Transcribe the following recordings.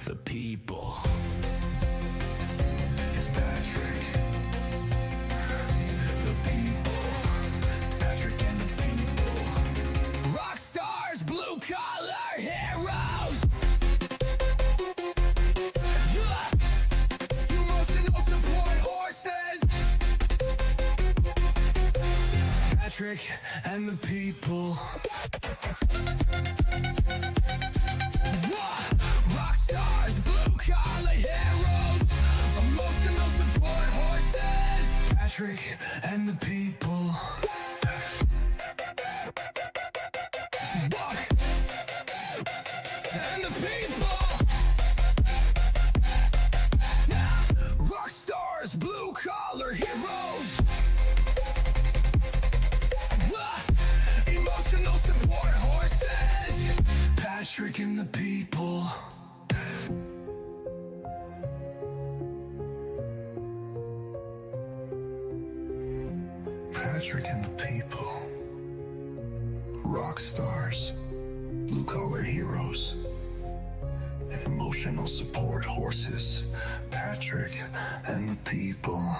The people. It's Patrick. The people. Patrick and the people. Rock stars, blue collar heroes. Emotional support horses. Patrick and the people. Rock stars, blue collar heroes, emotional support horses. Patrick and the people. Rock and the people. Rock stars, blue collar heroes. Emotional support horses. Patrick and the people. Patrick and the people. Rock stars, blue collar heroes, emotional support horses. Patrick and the people.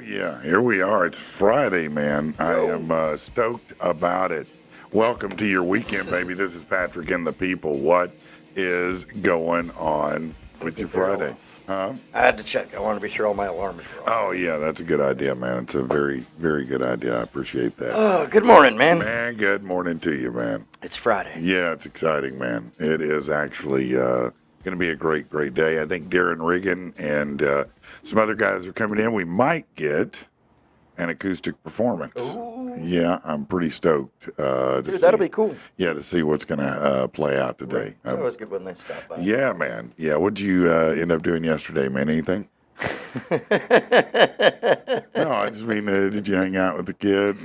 Yeah, here we are. It's Friday, man. I am stoked about it. Welcome to your weekend, baby. This is Patrick and the people. What is going on with your Friday? Huh? I had to check. I wanted to be sure all my alarms were off. Oh, yeah, that's a good idea, man. It's a very, very good idea. I appreciate that. Oh, good morning, man. Man, good morning to you, man. It's Friday. Yeah, it's exciting, man. It is actually going to be a great, great day. I think Darren Riggin and some other guys are coming in. We might get an acoustic performance. Ooh. Yeah, I'm pretty stoked. Dude, that'll be cool. Yeah, to see what's going to play out today. It's always good when they stop by. Yeah, man. Yeah, what'd you end up doing yesterday, man? Anything? No, I just mean, did you hang out with the kid?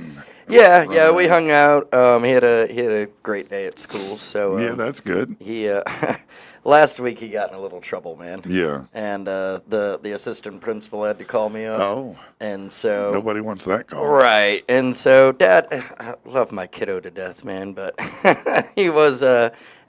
Yeah, we hung out. He had a great day at school. So yeah, that's good. He last week he got in a little trouble, man. Yeah. And the assistant principal had to call me up. Oh. And so Nobody wants that call. Right. And so, Dad, I love my kiddo to death, man, but he was,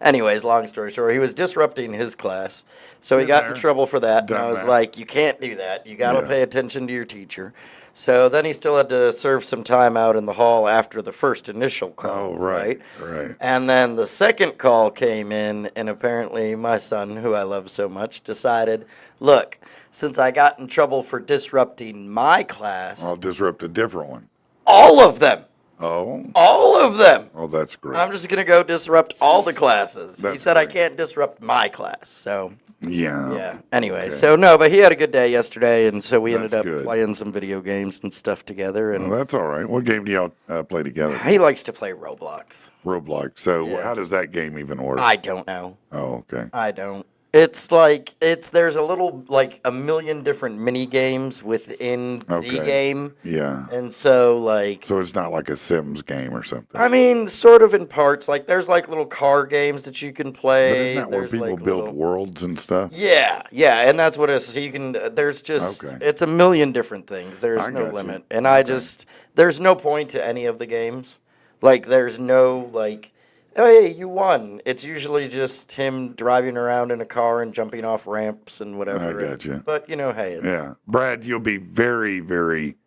anyways, long story short, he was disrupting his class. So he got in trouble for that. And I was like, you can't do that. You got to pay attention to your teacher. So then he still had to serve some time out in the hall after the first initial call. Oh, right. Right. And then the second call came in, and apparently my son, who I love so much, decided, look, since I got in trouble for disrupting my class, I'll disrupt a different one. all of them. Oh. All of them. Oh, that's great. I'm just going to go disrupt all the classes. He That's said I great. can't disrupt my class. So, Yeah. Anyway, Okay. so no, but he had a good day yesterday, and so we ended That's up good. playing some video games and stuff together. And Well, that's all right. What game do y'all play together? he likes to play Roblox. Roblox. So Yeah. how does that game even work? I don't know. Oh, okay. I don't. It's like there's a little like a million different mini games within the Okay. game, Yeah. and so like So it's not like a Sims game or something. I mean, sort of in parts. Like there's like little car games that you can But play. isn't that where There's people like build little... worlds and stuff? Yeah, and that's what it is. So you can. There's just Okay. it's a million different things. There's I no got you. limit, and I just there's no point to any of the games. Like there's no like. Oh, hey, you won. It's usually just him driving around in a car and jumping off ramps and whatever. I gotcha. But, hey. It's, Yeah. Brad, you'll be very, very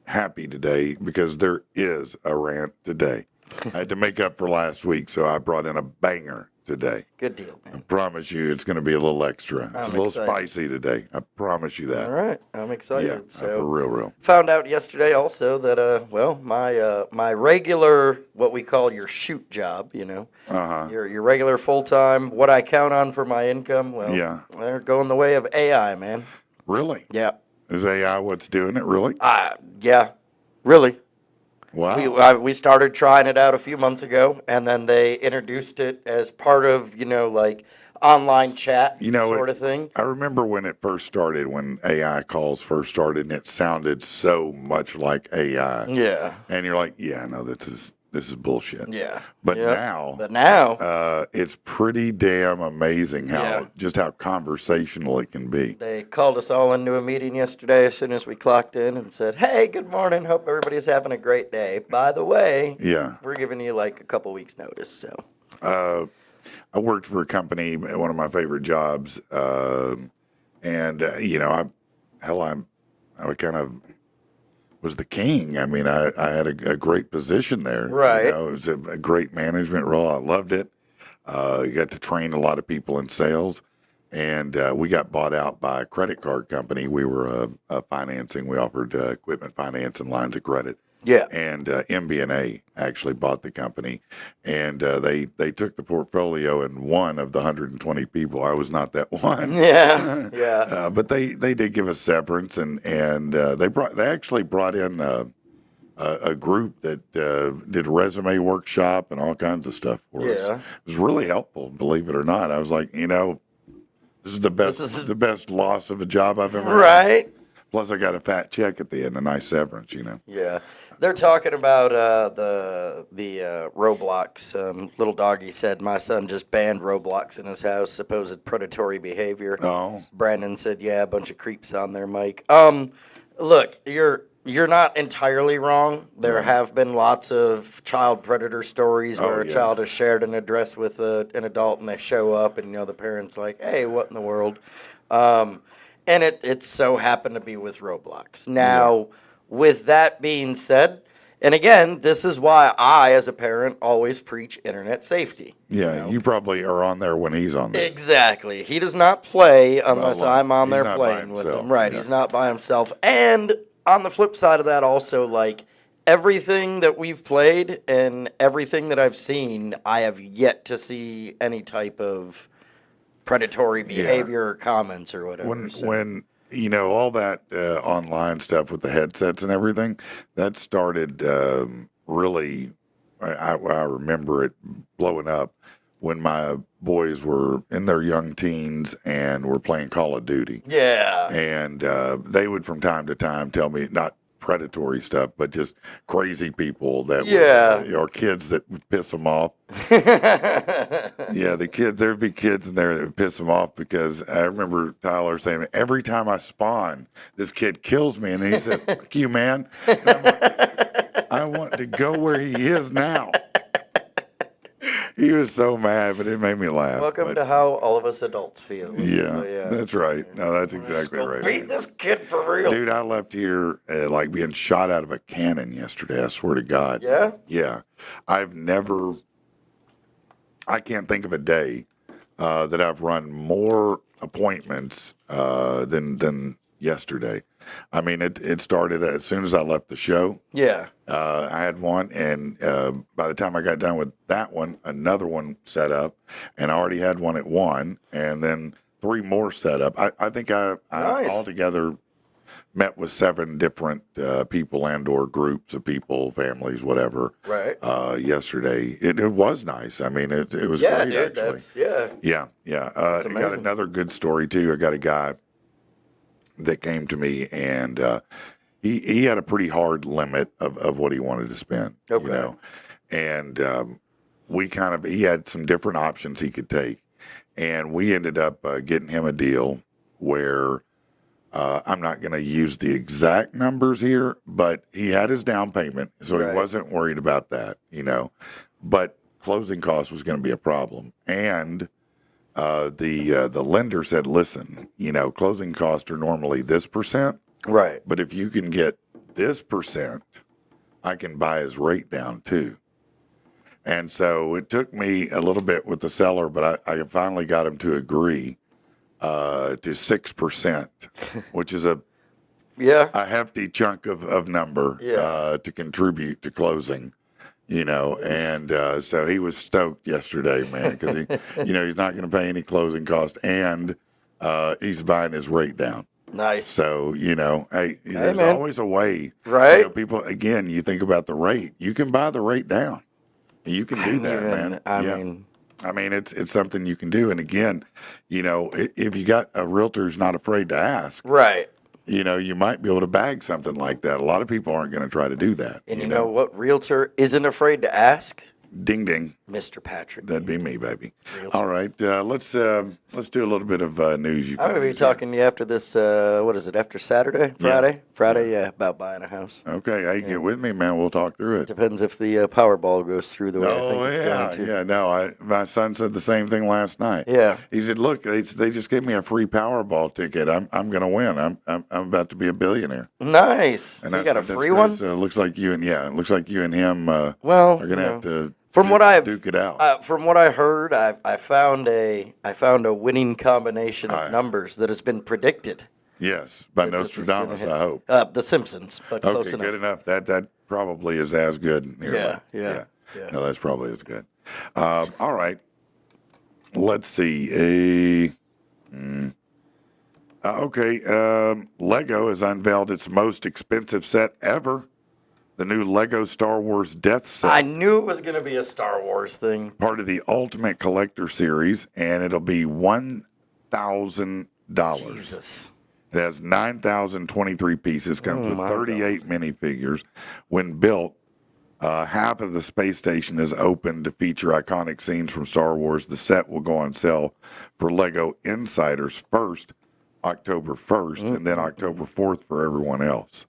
happy today because there is a rant today. I had to make up for last week, so I brought in a banger today. Good deal, I man. promise you it's going to be a little extra. It's I'm a little excited. spicy today. I promise you that. All right. I'm excited. Yeah, So for real. found out yesterday also that, my regular, what we call your shoot job, Uh-huh. your regular full-time, what I count on for my income, Yeah. they're going the way of AI, man. Really? Yeah. Is AI what's doing it, really? Yeah. Really. Wow. We started trying it out a few months ago, and then they introduced it as part of, like online chat sort of thing. I remember when it first started, when AI calls first started, and it sounded so much like AI. Yeah. And you're like, yeah, no, this is bullshit. Yeah. But Yep. now, it's pretty damn amazing Yeah. how conversational it can be. They called us all into a meeting yesterday as soon as we clocked in and said, "Hey, good morning. Hope everybody's having a great day. By the way, Yeah. we're giving you like a couple weeks notice." So, I worked for a company, one of my favorite jobs, and I kind of was the king. I mean, I had a great position there. Right. It was a great management role. I loved it. Got to train a lot of people in sales, and we got bought out by a credit card company. We were financing. We offered equipment finance and lines of credit. yeah. And MBNA actually bought the company, and they took the portfolio. And one of the 120 people, I was not that one. Yeah. Yeah. But they did give us severance, and they actually brought in a group that did resume workshop and all kinds of stuff for us. Yeah. It was really helpful, believe it or not. I was like, this is the best the best loss of a job I've ever had. Right. Plus, I got a fat check at the end, a nice severance. Yeah. They're talking about the Roblox. Little doggy said my son just banned Roblox in his house, supposed predatory behavior. Oh. Brandon said, "Yeah, a bunch of creeps on there, Mike." Look, you're not entirely wrong. There have been lots of child predator stories where a child has shared an address with an adult, and they show up, and the parents like, "Hey, what in the world?" And it so happened to be with Roblox. Now, with that being said, and again, this is why I, as a parent, always preach internet safety. Yeah, you probably are on there when he's on there. Exactly. He does not play unless I'm on he's there not by playing with himself, him. Right, yeah. he's not by himself. And on the flip side of that, also, like, everything that we've played and everything that I've seen, I have yet to see any type of predatory behavior or comments or whatever. When all that online stuff with the headsets and everything, that started really. I remember it blowing up when my boys were in their young teens and were playing Call of Duty. Yeah. And they would from time to time tell me, not predatory stuff, but just crazy people that would, or kids that would piss them off. There'd be kids in there that would piss them off, because I remember Tyler saying, every time I spawn, this kid kills me. And then he said, "Fuck you, man." And I'm like, I want to go where he is now. He was so mad, but it made me laugh. Welcome to how all of us adults feel. Yeah, that's right. No, that's exactly right. Beat this kid for real. Dude, I left here like being shot out of a cannon yesterday. I swear to God. Yeah? Yeah. I can't think of a day that I've run more appointments than yesterday. I mean, it started as soon as I left the show. Yeah. I had one, and by the time I got done with that one, another one set up, and I already had one at 1, and then 3 more set up. I think I altogether met with 7 different people and or groups of people, families, whatever. Right. Yesterday, it was nice. I mean, it was Yeah, great. dude. Actually. Yeah. I got another good story too. I got a guy that came to me, and he had a pretty hard limit of what he wanted to spend. Okay. And he had some different options he could take, and we ended up getting him a deal where I'm not going to use the exact numbers here, but he had his down payment, so he wasn't worried about that, but closing costs was going to be a problem. And the lender said, "Listen, closing costs are normally this percent, Right. but if you can get this percent, I can buy his rate down too." And so it took me a little bit with the seller, but I finally got him to agree to 6%, which is a hefty chunk of number to contribute to closing. And so he was stoked yesterday, man, because he's not going to pay any closing cost, and he's buying his rate down. Nice. So, there's man. always a way. Right? People, again, you think about the rate. You can buy the rate down. You can do that, man. I mean, it's something you can do. And again, if you got a realtor who's not afraid to ask, right. You might be able to bag something like that. A lot of people aren't going to try to do that. And you know what realtor isn't afraid to ask? Ding ding. Mr. Patrick. That'd be me, baby. Realtor. All right, let's do a little bit of news. I'm going to be talking to you after this, after Saturday? Friday? Yeah. Friday, about buying a house. Okay, hey, get with me, man. We'll talk through it. Depends if the Powerball goes through the way I think it's going to. Yeah, no, my son said the same thing last night. Yeah. He said, look, they just gave me a free Powerball ticket. I'm going to win. I'm about to be a billionaire. Nice. And you got a free one? So it looks like you and him are going to have to duke it out. From what I heard, I found a winning combination of numbers that has been predicted. Yes, by Nostradamus, I hope. The Simpsons, but close enough. Good enough. That probably is as good. Yeah. No, that's probably as good. All right. Let's see. Lego has unveiled its most expensive set ever. The new Lego Star Wars Death Set. I knew it was going to be a Star Wars thing. Part of the Ultimate Collector Series, and it'll be $1,000. Jesus. It has 9,023 pieces, comes with 38 minifigures. When built, half of the space station is open to feature iconic scenes from Star Wars. The set will go on sale for Lego Insiders first, October 1st, and then October 4th for everyone else.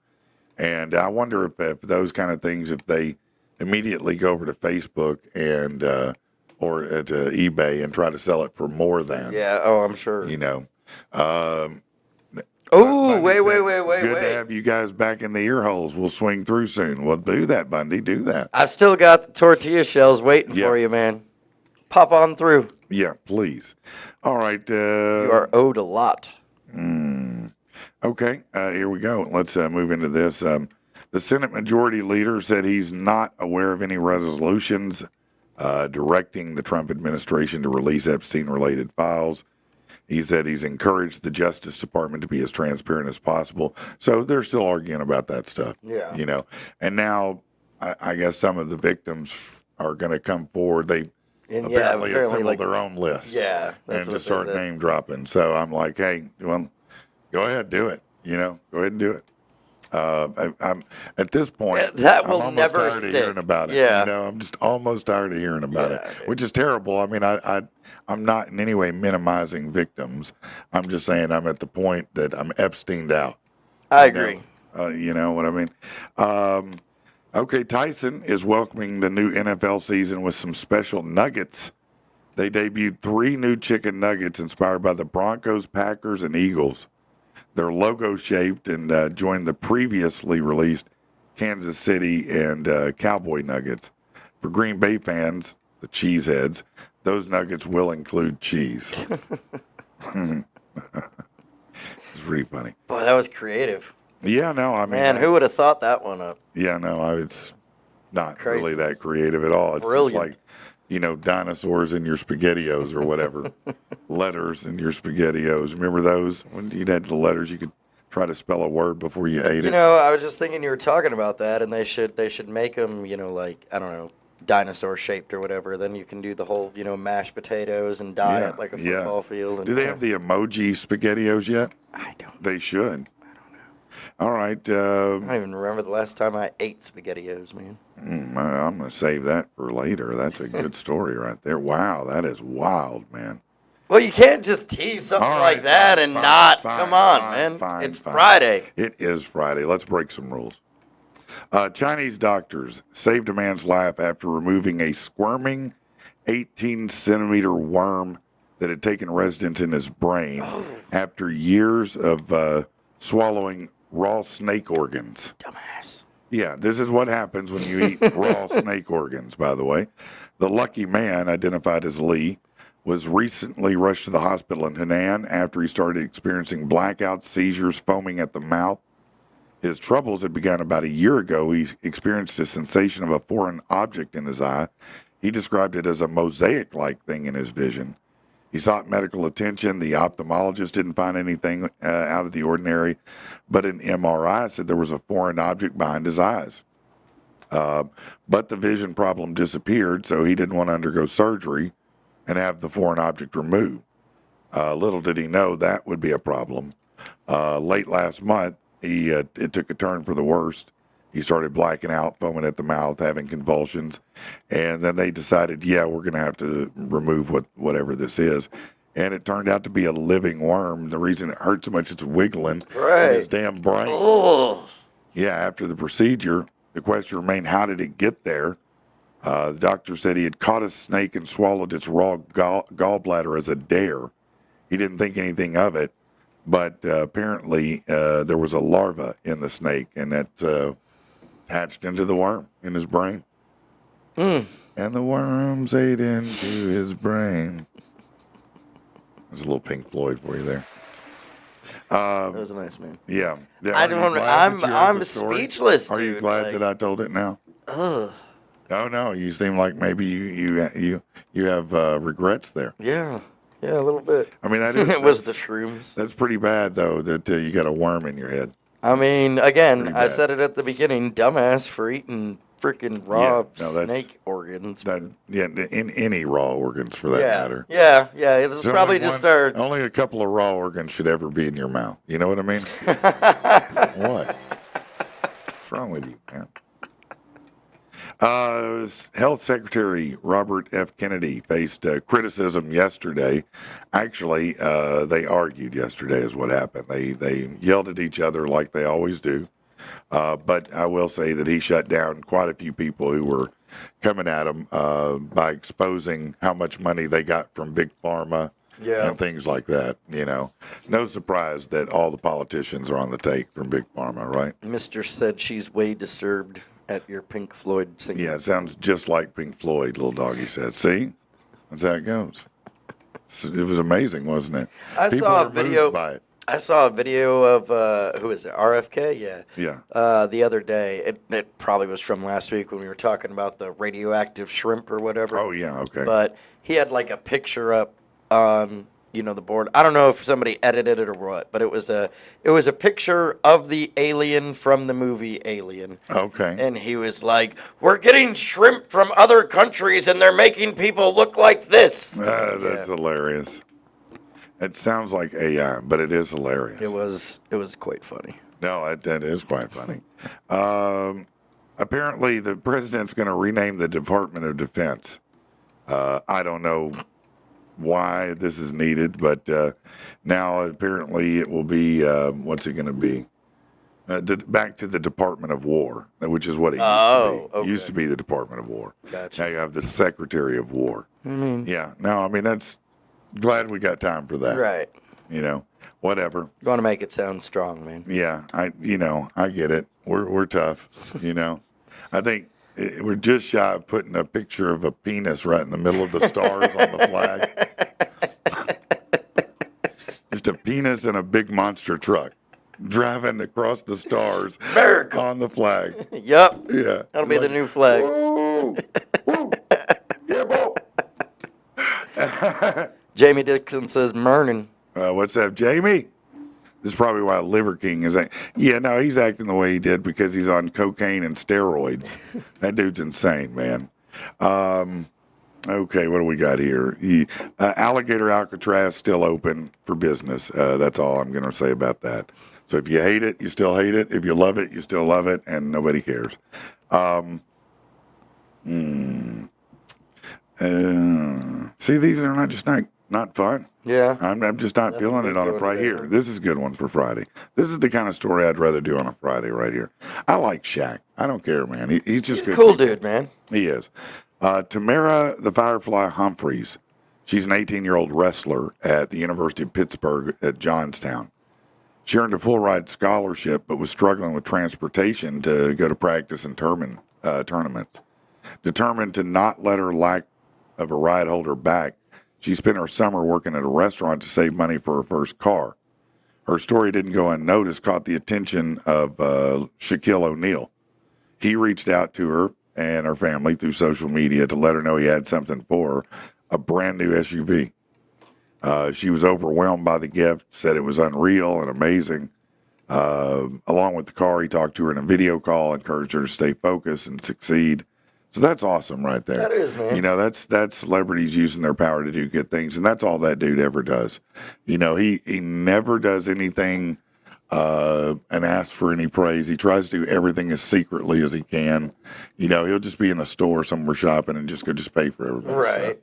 And I wonder if those kind of things, if they immediately go over to Facebook and or to eBay and try to sell it for more than. Yeah, I'm sure. Wait. Good to have you guys back in the ear holes. We'll swing through soon. Well, do that, Bundy. Do that. I've still got the tortilla shells waiting for you, man. Pop on through. Yeah, please. All right. You are owed a lot. Okay, here we go. Let's move into this. The Senate Majority Leader said he's not aware of any resolutions directing the Trump administration to release Epstein-related files. He said he's encouraged the Justice Department to be as transparent as possible. So they're still arguing about that stuff. Yeah. And now I guess some of the victims are going to come forward. They apparently assembled their own list. Yeah. And just start name dropping. So I'm like, hey, well, go ahead, do it. Go ahead and do it. I'm at this point. That will I'm never tired stick. of hearing about it. Yeah. I'm just almost tired of hearing about it, which is terrible. I mean, I'm not in any way minimizing victims. I'm just saying I'm at the point that I'm Epsteined out. I agree. You know what I mean? Okay, Tyson is welcoming the new NFL season with some special nuggets. They debuted 3 new chicken nuggets inspired by the Broncos, Packers, and Eagles. They're logo-shaped and joined the previously released Kansas City and Cowboy nuggets. For Green Bay fans, the cheeseheads, those nuggets will include cheese. It's pretty funny. Boy, that was creative. Yeah, no, I mean... Man, who would have thought that one up? Yeah, no, it's not really that creative at all. It's brilliant. Just like, dinosaurs in your SpaghettiOs or whatever. Letters in your SpaghettiOs. Remember those? When you had the letters, you could try to spell a word before you ate it. I was just thinking you were talking about that, and they should make them, like, I don't know, dinosaur shaped or whatever. Then you can do the whole, mashed potatoes and dye it like a football field. And, do they have the emoji SpaghettiOs yet? I don't. They should. All right. I don't even remember the last time I ate SpaghettiOs, man. I'm going to save that for later. That's a good story right there. Wow, that is wild, man. Well, you can't just tease something like that and not. Come on, man. It's Friday. It is Friday. Let's break some rules. Chinese doctors saved a man's life after removing a squirming 18-centimeter worm that had taken residence in his brain after years of swallowing raw snake organs. Dumbass. Yeah, this is what happens when you eat raw snake organs, by the way. The lucky man, identified as Lee, was recently rushed to the hospital in Henan after he started experiencing blackouts, seizures, foaming at the mouth. His troubles had begun about a year ago. He experienced a sensation of a foreign object in his eye. He described it as a mosaic-like thing in his vision. He sought medical attention. The ophthalmologist didn't find anything out of the ordinary, but an MRI said there was a foreign object behind his eyes. But the vision problem disappeared, so he didn't want to undergo surgery and have the foreign object removed. Little did he know that would be a problem. Late last month, it took a turn for the worst. He started blacking out, foaming at the mouth, having convulsions. And then they decided, yeah, we're going to have to remove whatever this is. And it turned out to be a living worm. The reason it hurt so much, it's wiggling in his damn brain. Oh. Yeah, after the procedure, the question remained, how did it get there? The doctor said he had caught a snake and swallowed its raw gallbladder as a dare. He didn't think anything of it, but apparently there was a larva in the snake, and that hatched into the worm in his brain. And the worms ate into his brain. There's a little Pink Floyd for you there. That was nice, man. Yeah. I don't. I'm speechless, dude. Are you glad that I told it now? Ugh. Oh no, you seem like maybe you have regrets there. Yeah, a little bit. I mean, that is, it was the shrooms. That's pretty bad though. That you got a worm in your head. I mean, again, I said it at the beginning. Dumbass for eating freaking raw snake organs. In any raw organs for that matter. Yeah. This is probably just our. Only a couple of raw organs should ever be in your mouth. You know what I mean? What? What's wrong with you, man? Health Secretary Robert F. Kennedy faced criticism yesterday. Actually, they argued yesterday is what happened. They yelled at each other like they always do. But I will say that he shut down quite a few people who were coming at him by exposing how much money they got from Big Pharma and things like that. You know, no surprise that all the politicians are on the take from Big Pharma, right? Mr. said she's way disturbed at your Pink Floyd singing. Yeah, it sounds just like Pink Floyd, little doggy said. See? That's how it goes. It was amazing, wasn't it? I saw a video of, who is it, RFK? Yeah. The other day. It probably was from last week when we were talking about the radioactive shrimp or whatever. Oh, yeah, okay. But he had like a picture up on, the board. I don't know if somebody edited it or what, but it was a picture of the alien from the movie Alien. Okay. And he was like, "We're getting shrimp from other countries, and they're making people look like this." That's hilarious. It sounds like AI, but it is hilarious. It was quite funny. No, that is quite funny. Apparently, the president's going to rename the Department of Defense. I don't know why this is needed, but now apparently it will be, what's it going to be? Back to the Department of War, which is what it used to be. Okay. It used to be the Department of War. Gotcha. Now you have the Secretary of War. Yeah. No, I mean, that's glad we got time for that. Right. Whatever. You want to make it sound strong, man. Yeah, I get it. We're tough, I think we're just shy of putting a picture of a penis right in the middle of the stars on the flag. Just a penis and a big monster truck driving across the stars on the flag. Yep. Yeah. That'll be the new flag. Woo! Woo! Yeah, boy. Jamie Dixon says Mernin. What's up, Jamie? This is probably why Liver King is. Yeah, no, he's acting the way he did because he's on cocaine and steroids. That dude's insane, man. Okay, what do we got here? Alligator Alcatraz still open for business. That's all I'm going to say about that. So if you hate it, you still hate it. If you love it, you still love it, and nobody cares. See, these are not fun. Yeah. I'm just not feeling it on a Friday here. This is a good one for Friday. This is the kind of story I'd rather do on a Friday right here. I like Shaq. I don't care, man. He's a cool dude, man. He is. Tamara the Firefly Humphreys. She's an 18-year-old wrestler at the University of Pittsburgh at Johnstown. She earned a full-ride scholarship but was struggling with transportation to go to practice and tournaments. Determined to not let her lack of a ride hold her back, she spent her summer working at a restaurant to save money for her first car. Her story didn't go unnoticed, caught the attention of Shaquille O'Neal. He reached out to her and her family through social media to let her know he had something for her, a brand new SUV. She was overwhelmed by the gift, said it was unreal and amazing. Along with the car, he talked to her in a video call, encouraged her to stay focused and succeed. So that's awesome right there. That is, man. You know, that's celebrities using their power to do good things, and that's all that dude ever does. You know, he never does anything and asks for any praise. He tries to do everything as secretly as he can. You know, he'll just be in a store somewhere shopping and just pay for everything. Right.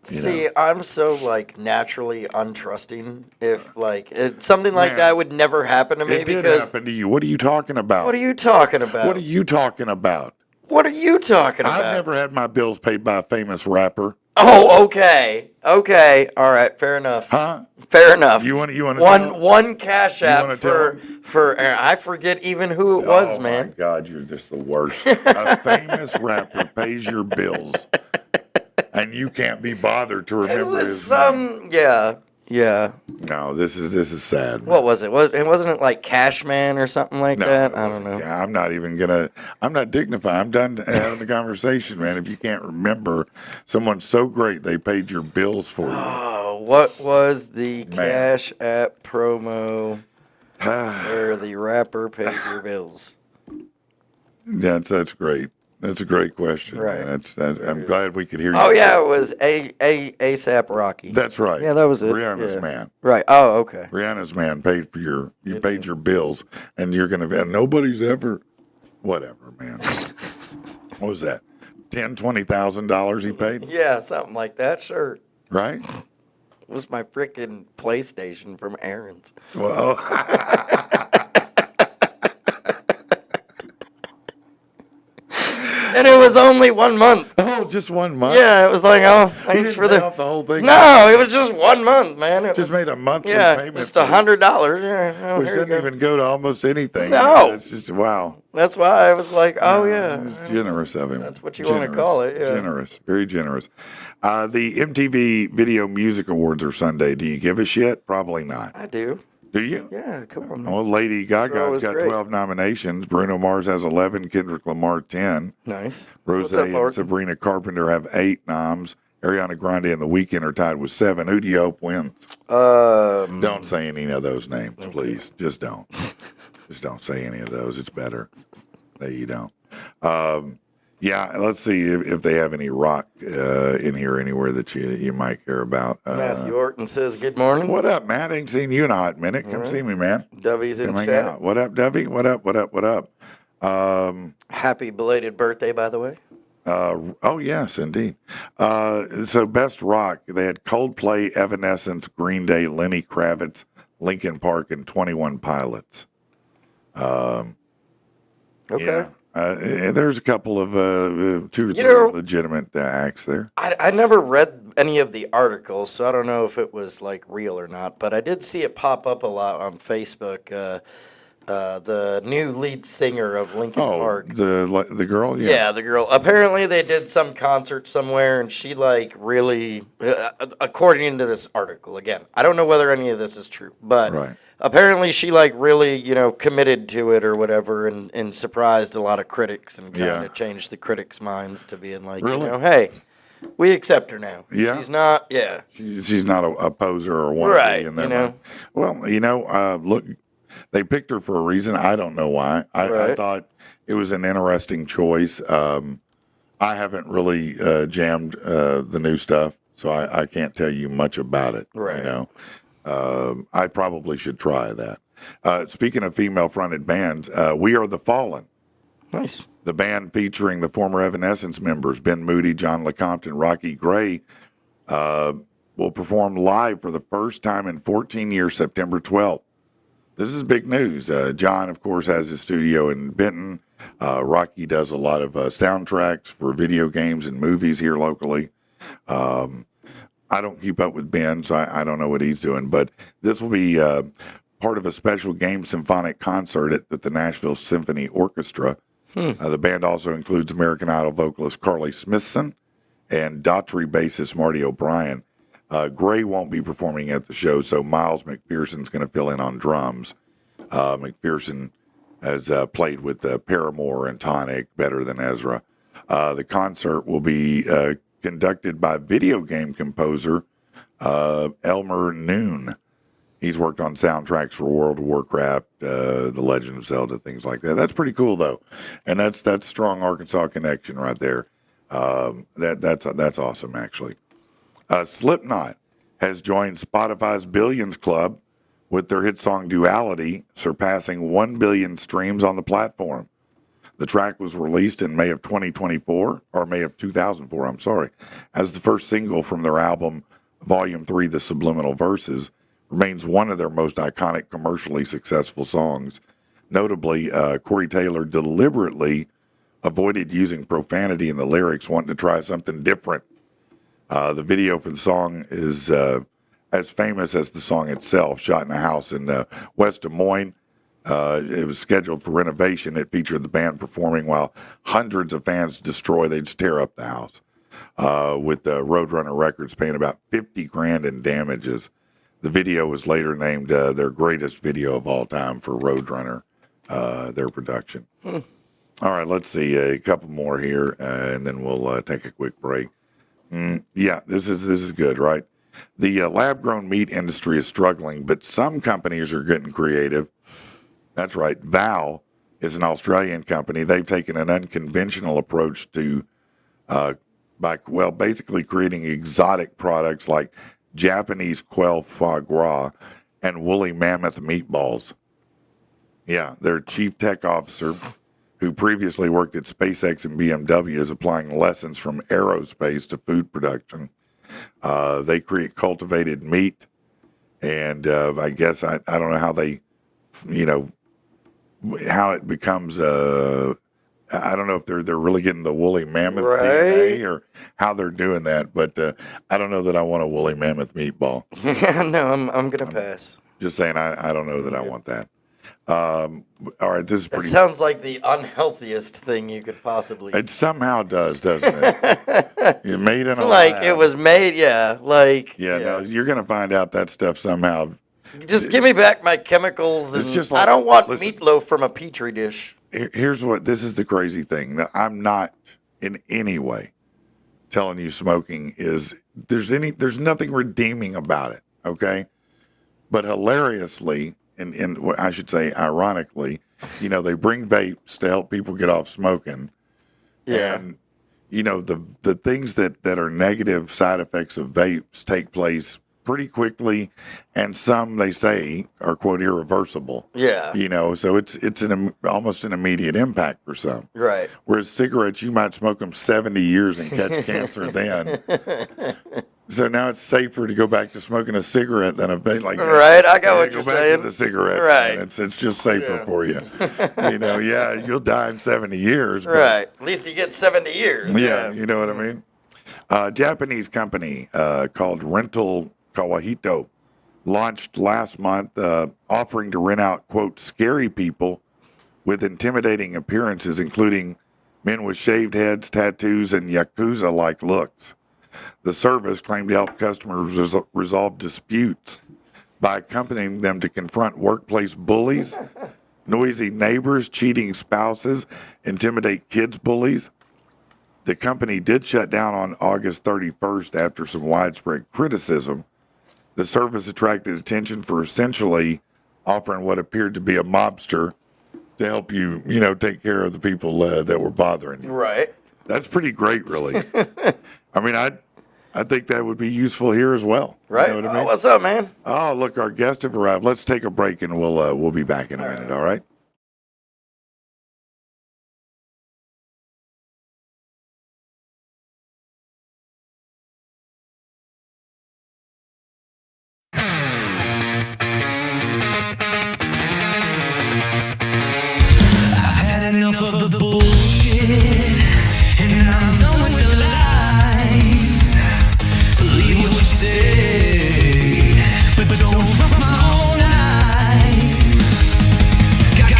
See, I'm so like naturally untrusting. If like something like that would never happen to me It did because happen to you. What are you talking about? what are you talking about? What are you talking about? What are you talking about? I've never had my bills paid by a famous rapper. Oh, okay. Okay. All right. Fair enough. Huh? Fair enough. You want one cash app wanna for I forget even who it was, man. Oh my God, you're just the worst. A famous rapper pays your bills, and you can't be bothered to It remember was his name. yeah. No, this is sad. What was it? Wasn't it like Cashman or something like that? I don't know. Yeah, I'm not dignified. I'm done having the conversation, man. If you can't remember someone so great they paid your bills for you. Oh, what was the Cash App promo where the rapper paid your bills? That's great. That's a great question. Right. Man. I'm glad we could hear you. Oh yeah, it was ASAP Rocky. That's right. Yeah, that was it. Rihanna's Yeah. man. Right. Oh, okay. Rihanna's man paid for you paid your bills, and you're gonna and nobody's ever, whatever, man. What was that? $10,000-$20,000 he paid, Yeah, something like that. Sure. right? It was my freaking PlayStation from Aaron's. Well, And it was only 1 month. oh, just 1 month. Yeah, it was like, oh, He thanks didn't for pay the. off the whole thing. No, it was just 1 month, man. It Just was, made a monthly yeah, payment. just for $100. Yeah, oh, which here you didn't go. even go to almost anything. No. It's just wow. That's why I was like, oh yeah. It was generous of him. That's what you wanna call it, yeah. Generous, very generous. The MTV Video Music Awards are Sunday. Do you give a shit? Probably not. I do. Do you? Yeah, come on. Well, Lady Gaga's was got great. 12 nominations. Bruno Mars has 11. Kendrick Lamar 10. Nice. Rose What's up, and Lord? Sabrina Carpenter have 8 noms. Ariana Grande and The Weeknd are tied with 7. Who do you hope wins? Don't say any of those names, please. Just don't. Just don't say any of those. It's better that you don't. Yeah, let's see if they have any rock in here anywhere that you might care about. Matthew Orton says, good morning. What up, Matt? Ain't seen you in a hot minute. Come see me, man. Dovey's in Come hang chat. out. What up, Dovey? What up? What up? What up? Happy belated birthday, by the way. Oh, yes, indeed. So, best rock, they had Coldplay, Evanescence, Green Day, Lenny Kravitz, Linkin Park, and 21 Pilots. Okay. Yeah. There's a couple of 2 or 3 legitimate acts there. I never read any of the articles, so I don't know if it was like real or not, but I did see it pop up a lot on Facebook. The new lead singer of Linkin Park. The girl? Yeah, the girl. Apparently, they did some concert somewhere, and she like really, according to this article, again, I don't know whether any of this is true, but Right. apparently she like really, committed to it or whatever, and surprised a lot of critics and kind of changed the critics' minds to being like, Really? hey, we accept her now. Yeah. She's not, yeah. She's not a poser or one. Right, In their you know. mind. Well, look, they picked her for a reason. I don't know why. I Right. thought it was an interesting choice. I haven't really jammed the new stuff, so I can't tell you much about it. Right. I probably should try that. Speaking of female-fronted bands, We Are the Fallen. Nice. The band featuring the former Evanescence members, Ben Moody, John LeCompte, and Rocky Gray, will perform live for the first time in 14 years, September 12th. This is big news. John, of course, has his studio in Benton. Rocky does a lot of soundtracks for video games and movies here locally. I don't keep up with Ben, so I don't know what he's doing. But this will be part of a special game symphonic concert at the Nashville Symphony Orchestra. The band also includes American Idol vocalist Carly Smithson and Daughtry bassist Marty O'Brien. Gray won't be performing at the show, so Miles McPherson's going to fill in on drums. McPherson has played with Paramore and Tonic, Better Than Ezra. The concert will be conducted by video game composer Elmer Noon. He's worked on soundtracks for World of Warcraft, The Legend of Zelda, things like that. That's pretty cool, though, and that's strong Arkansas connection right there. That's awesome, actually. Slipknot has joined Spotify's Billions Club with their hit song Duality, surpassing 1 billion streams on the platform. The track was released in May of 2024, or May of 2004, I'm sorry, as the first single from their album, Volume 3, The Subliminal Verses, remains one of their most iconic commercially successful songs. Notably, Corey Taylor deliberately avoided using profanity in the lyrics, wanting to try something different. The video for the song is as famous as the song itself, shot in a house in West Des Moines. It was scheduled for renovation. It featured the band performing while hundreds of fans they'd just tear up the house. With Roadrunner Records paying about $50,000 in damages. The video was later named their greatest video of all time for Roadrunner, their production. All right, let's see a couple more here, and then we'll take a quick break. Yeah, this is good, right? The lab-grown meat industry is struggling, but some companies are getting creative. That's right. Val is an Australian company. They've taken an unconventional approach to, basically creating exotic products like Japanese quail foie gras and woolly mammoth meatballs. Yeah, their chief tech officer, who previously worked at SpaceX and BMW, is applying lessons from aerospace to food production. They create cultivated meat, and I guess I don't know how they, how it becomes. I don't know if they're really getting the woolly mammoth DNA or how they're doing that, but I don't know that I want a woolly mammoth meatball. No, I'm gonna pass. Just saying, I don't know that I want that. All right, this is pretty. It sounds like the unhealthiest thing you could possibly. It somehow does, doesn't it? You're made in a like lab. It was made, yeah. No, you're gonna find out that stuff somehow. Just give me back my chemicals, and just I don't want meatloaf from a petri dish. Here's this is the crazy thing. I'm not in any way telling you smoking is there's nothing redeeming about it, okay? But hilariously, and I should say ironically, they bring vapes to help people get off smoking. Yeah. And the things that are negative side effects of vapes take place pretty quickly, and some, they say, are, quote, irreversible. Yeah. So it's almost an immediate impact for some. Right. Whereas cigarettes, you might smoke them 70 years and catch cancer then. So now it's safer to go back to smoking a cigarette than a vape. Right, I got what you're saying. Go back to the cigarette. Right. It's just safer for you. You'll die in 70 years. But, right. At least you get 70 years. Yeah, you know what I mean? Japanese company called Rental Kawahito launched last month, offering to rent out, quote, scary people with intimidating appearances, including men with shaved heads, tattoos, and Yakuza-like looks. The service claimed to help customers resolve disputes by accompanying them to confront workplace bullies, noisy neighbors, cheating spouses, intimidate kids bullies. The company did shut down on August 31st after some widespread criticism. The service attracted attention for essentially offering what appeared to be a mobster to help you, take care of the people that were bothering you. Right. That's pretty great, really. I mean, I think that would be useful here as well. Right. You know what I mean? What's up, man? Oh, look, our guests have arrived. Let's take a break, and we'll be back in a minute. All right. Enough of the bullshit, and I'm done with the lies. Believe what you say, but don't trust my own eyes. Got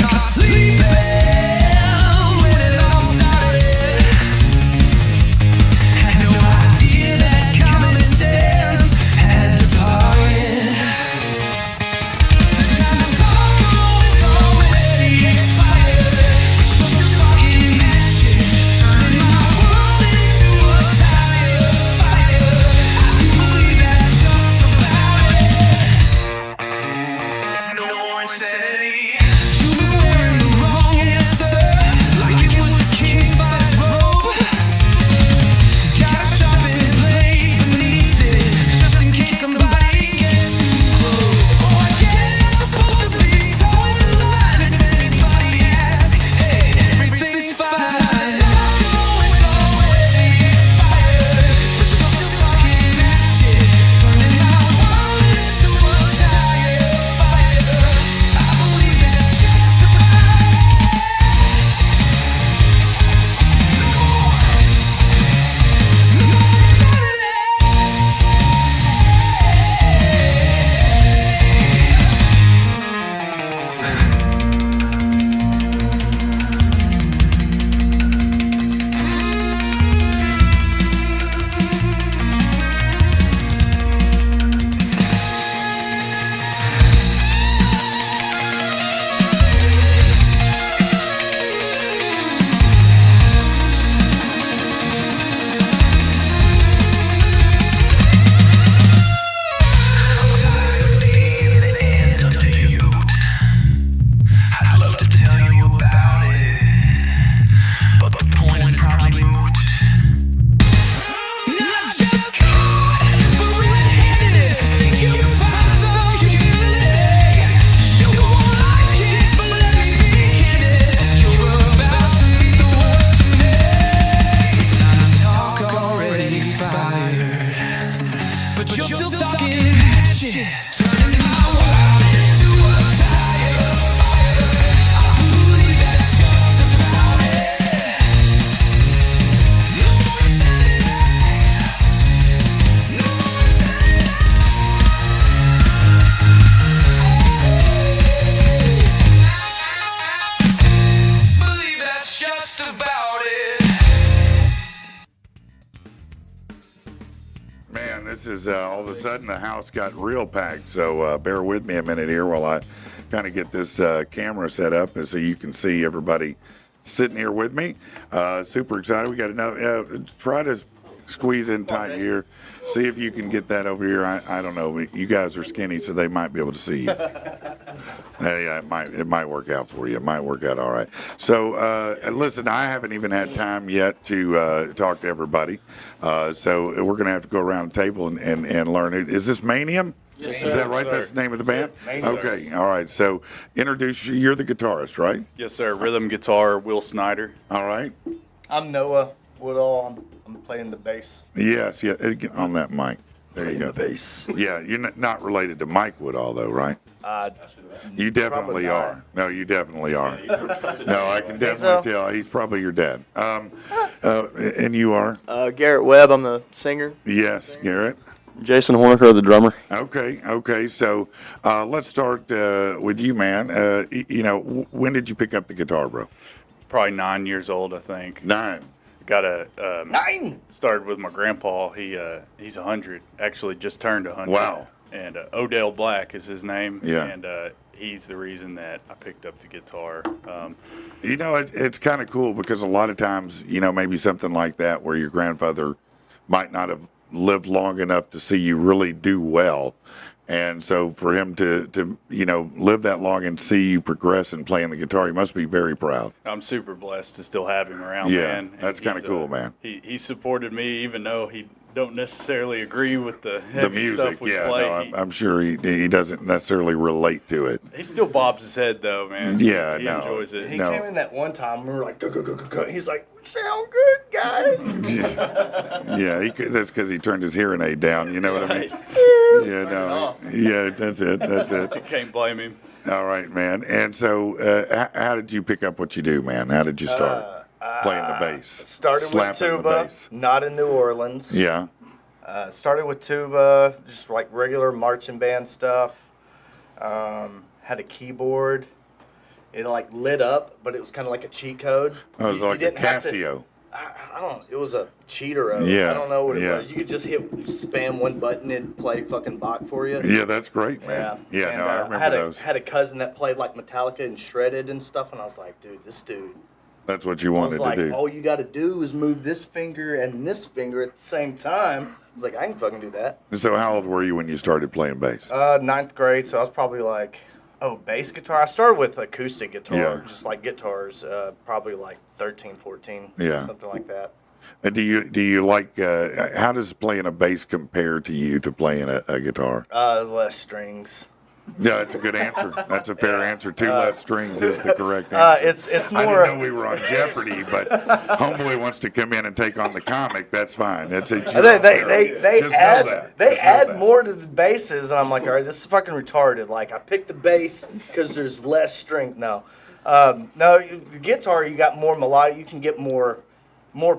but you're still talking shit. Turning my world into a tire fire. I believe that's just about it. No more insanity. No more insanity. Believe that's just about it. Man, this is all of a sudden the house got real packed. So bear with me a minute here while I kind of get this camera set up so you can see everybody sitting here with me. Super excited. We got another. Try to squeeze in tight here. See if you can get that over here. I don't know. You guys are skinny, so they might be able to see you. Hey, it might work out for you. It might work out all right. So, listen, I haven't even had time yet to talk to everybody. So we're going to have to go around the table and learn it. Is this Manium? Yes, Is sir. that right? Sir. That's the name of the band? Yes, Okay, all right. So introduce you. You're the guitarist, right? Yes, sir. Rhythm guitar, Will Snyder. All right. I'm Noah Woodall. I'm playing the bass. Yes, yeah. Get on that mic. There you go. The bass. Yeah, you're not related to Mike Woodall, though, right? You definitely Probably not. are. No, you definitely are. No, I can definitely so? tell. He's probably your dad. And you are? Garrett Webb, I'm the singer. Yes, Garrett. Jason Horniker, the drummer. Okay. So let's start with you, man. When did you pick up the guitar, bro? Probably 9 years old, I think. 9. Got a 9. started with my grandpa. He's 100. Actually, just turned 100. Wow. And Odell Black is his name. Yeah. And he's the reason that I picked up the guitar. It's kind of cool because a lot of times, maybe something like that where your grandfather might not have lived long enough to see you really do well. And so for him to live that long and see you progress and playing the guitar, he must be very proud. I'm super blessed to still have him around, Yeah, man. And that's kinda he's, cool, man. He supported me even though he don't necessarily agree with the The heavy music, stuff we yeah, play. no, I'm sure he doesn't necessarily relate to it. He still bobs his head though, man. Yeah, he no. enjoys it. He No. came in that one time and we were like, go, go, go, go, go. He's like, sound good, guys. Yeah, that's because he turned his hearing aid down. You know what I mean? Yeah, no, yeah, that's it. Can't blame him. All right, man. And so, how did you pick up what you do, man? How did you start playing the bass? Started with Slapping the tuba, bass? not in New Orleans. Yeah. Started with tuba, just like regular marching band stuff. Had a keyboard. It like lit up, but it was kind of like a cheat code. Oh, it was You like a didn't have to- Casio. I don't know. It was a cheater. Yeah, I don't know what it yeah. was. You could just spam one button and play fucking Bach for you. Yeah, that's great, man. Yeah, And, no, I remember had those. had a cousin that played like Metallica and shredded and stuff, and I was like, dude, this dude. That's what you I wanted was to like, do. all you got to do is move this finger and this finger at the same time. I was like, I can fucking do that. So, how old were you when you started playing bass? Ninth grade, so I was probably like, bass guitar. I started with acoustic guitar, Yeah. just like guitars, probably like 13, 14, Yeah. something like that. Do you like? How does playing a bass compare to you to playing a guitar? Less strings. Yeah, that's a good answer. That's a fair answer. Two less strings is the correct answer. It's I more. didn't know we were on Jeopardy, but Homeboy wants to come in and take on the comic. That's fine. That's it. They Just know add that. they Just know add that. more to the basses, and I'm like, all right, this is fucking retarded. Like, I picked the bass because there's less string. No, the guitar, you got more melodic. You can get more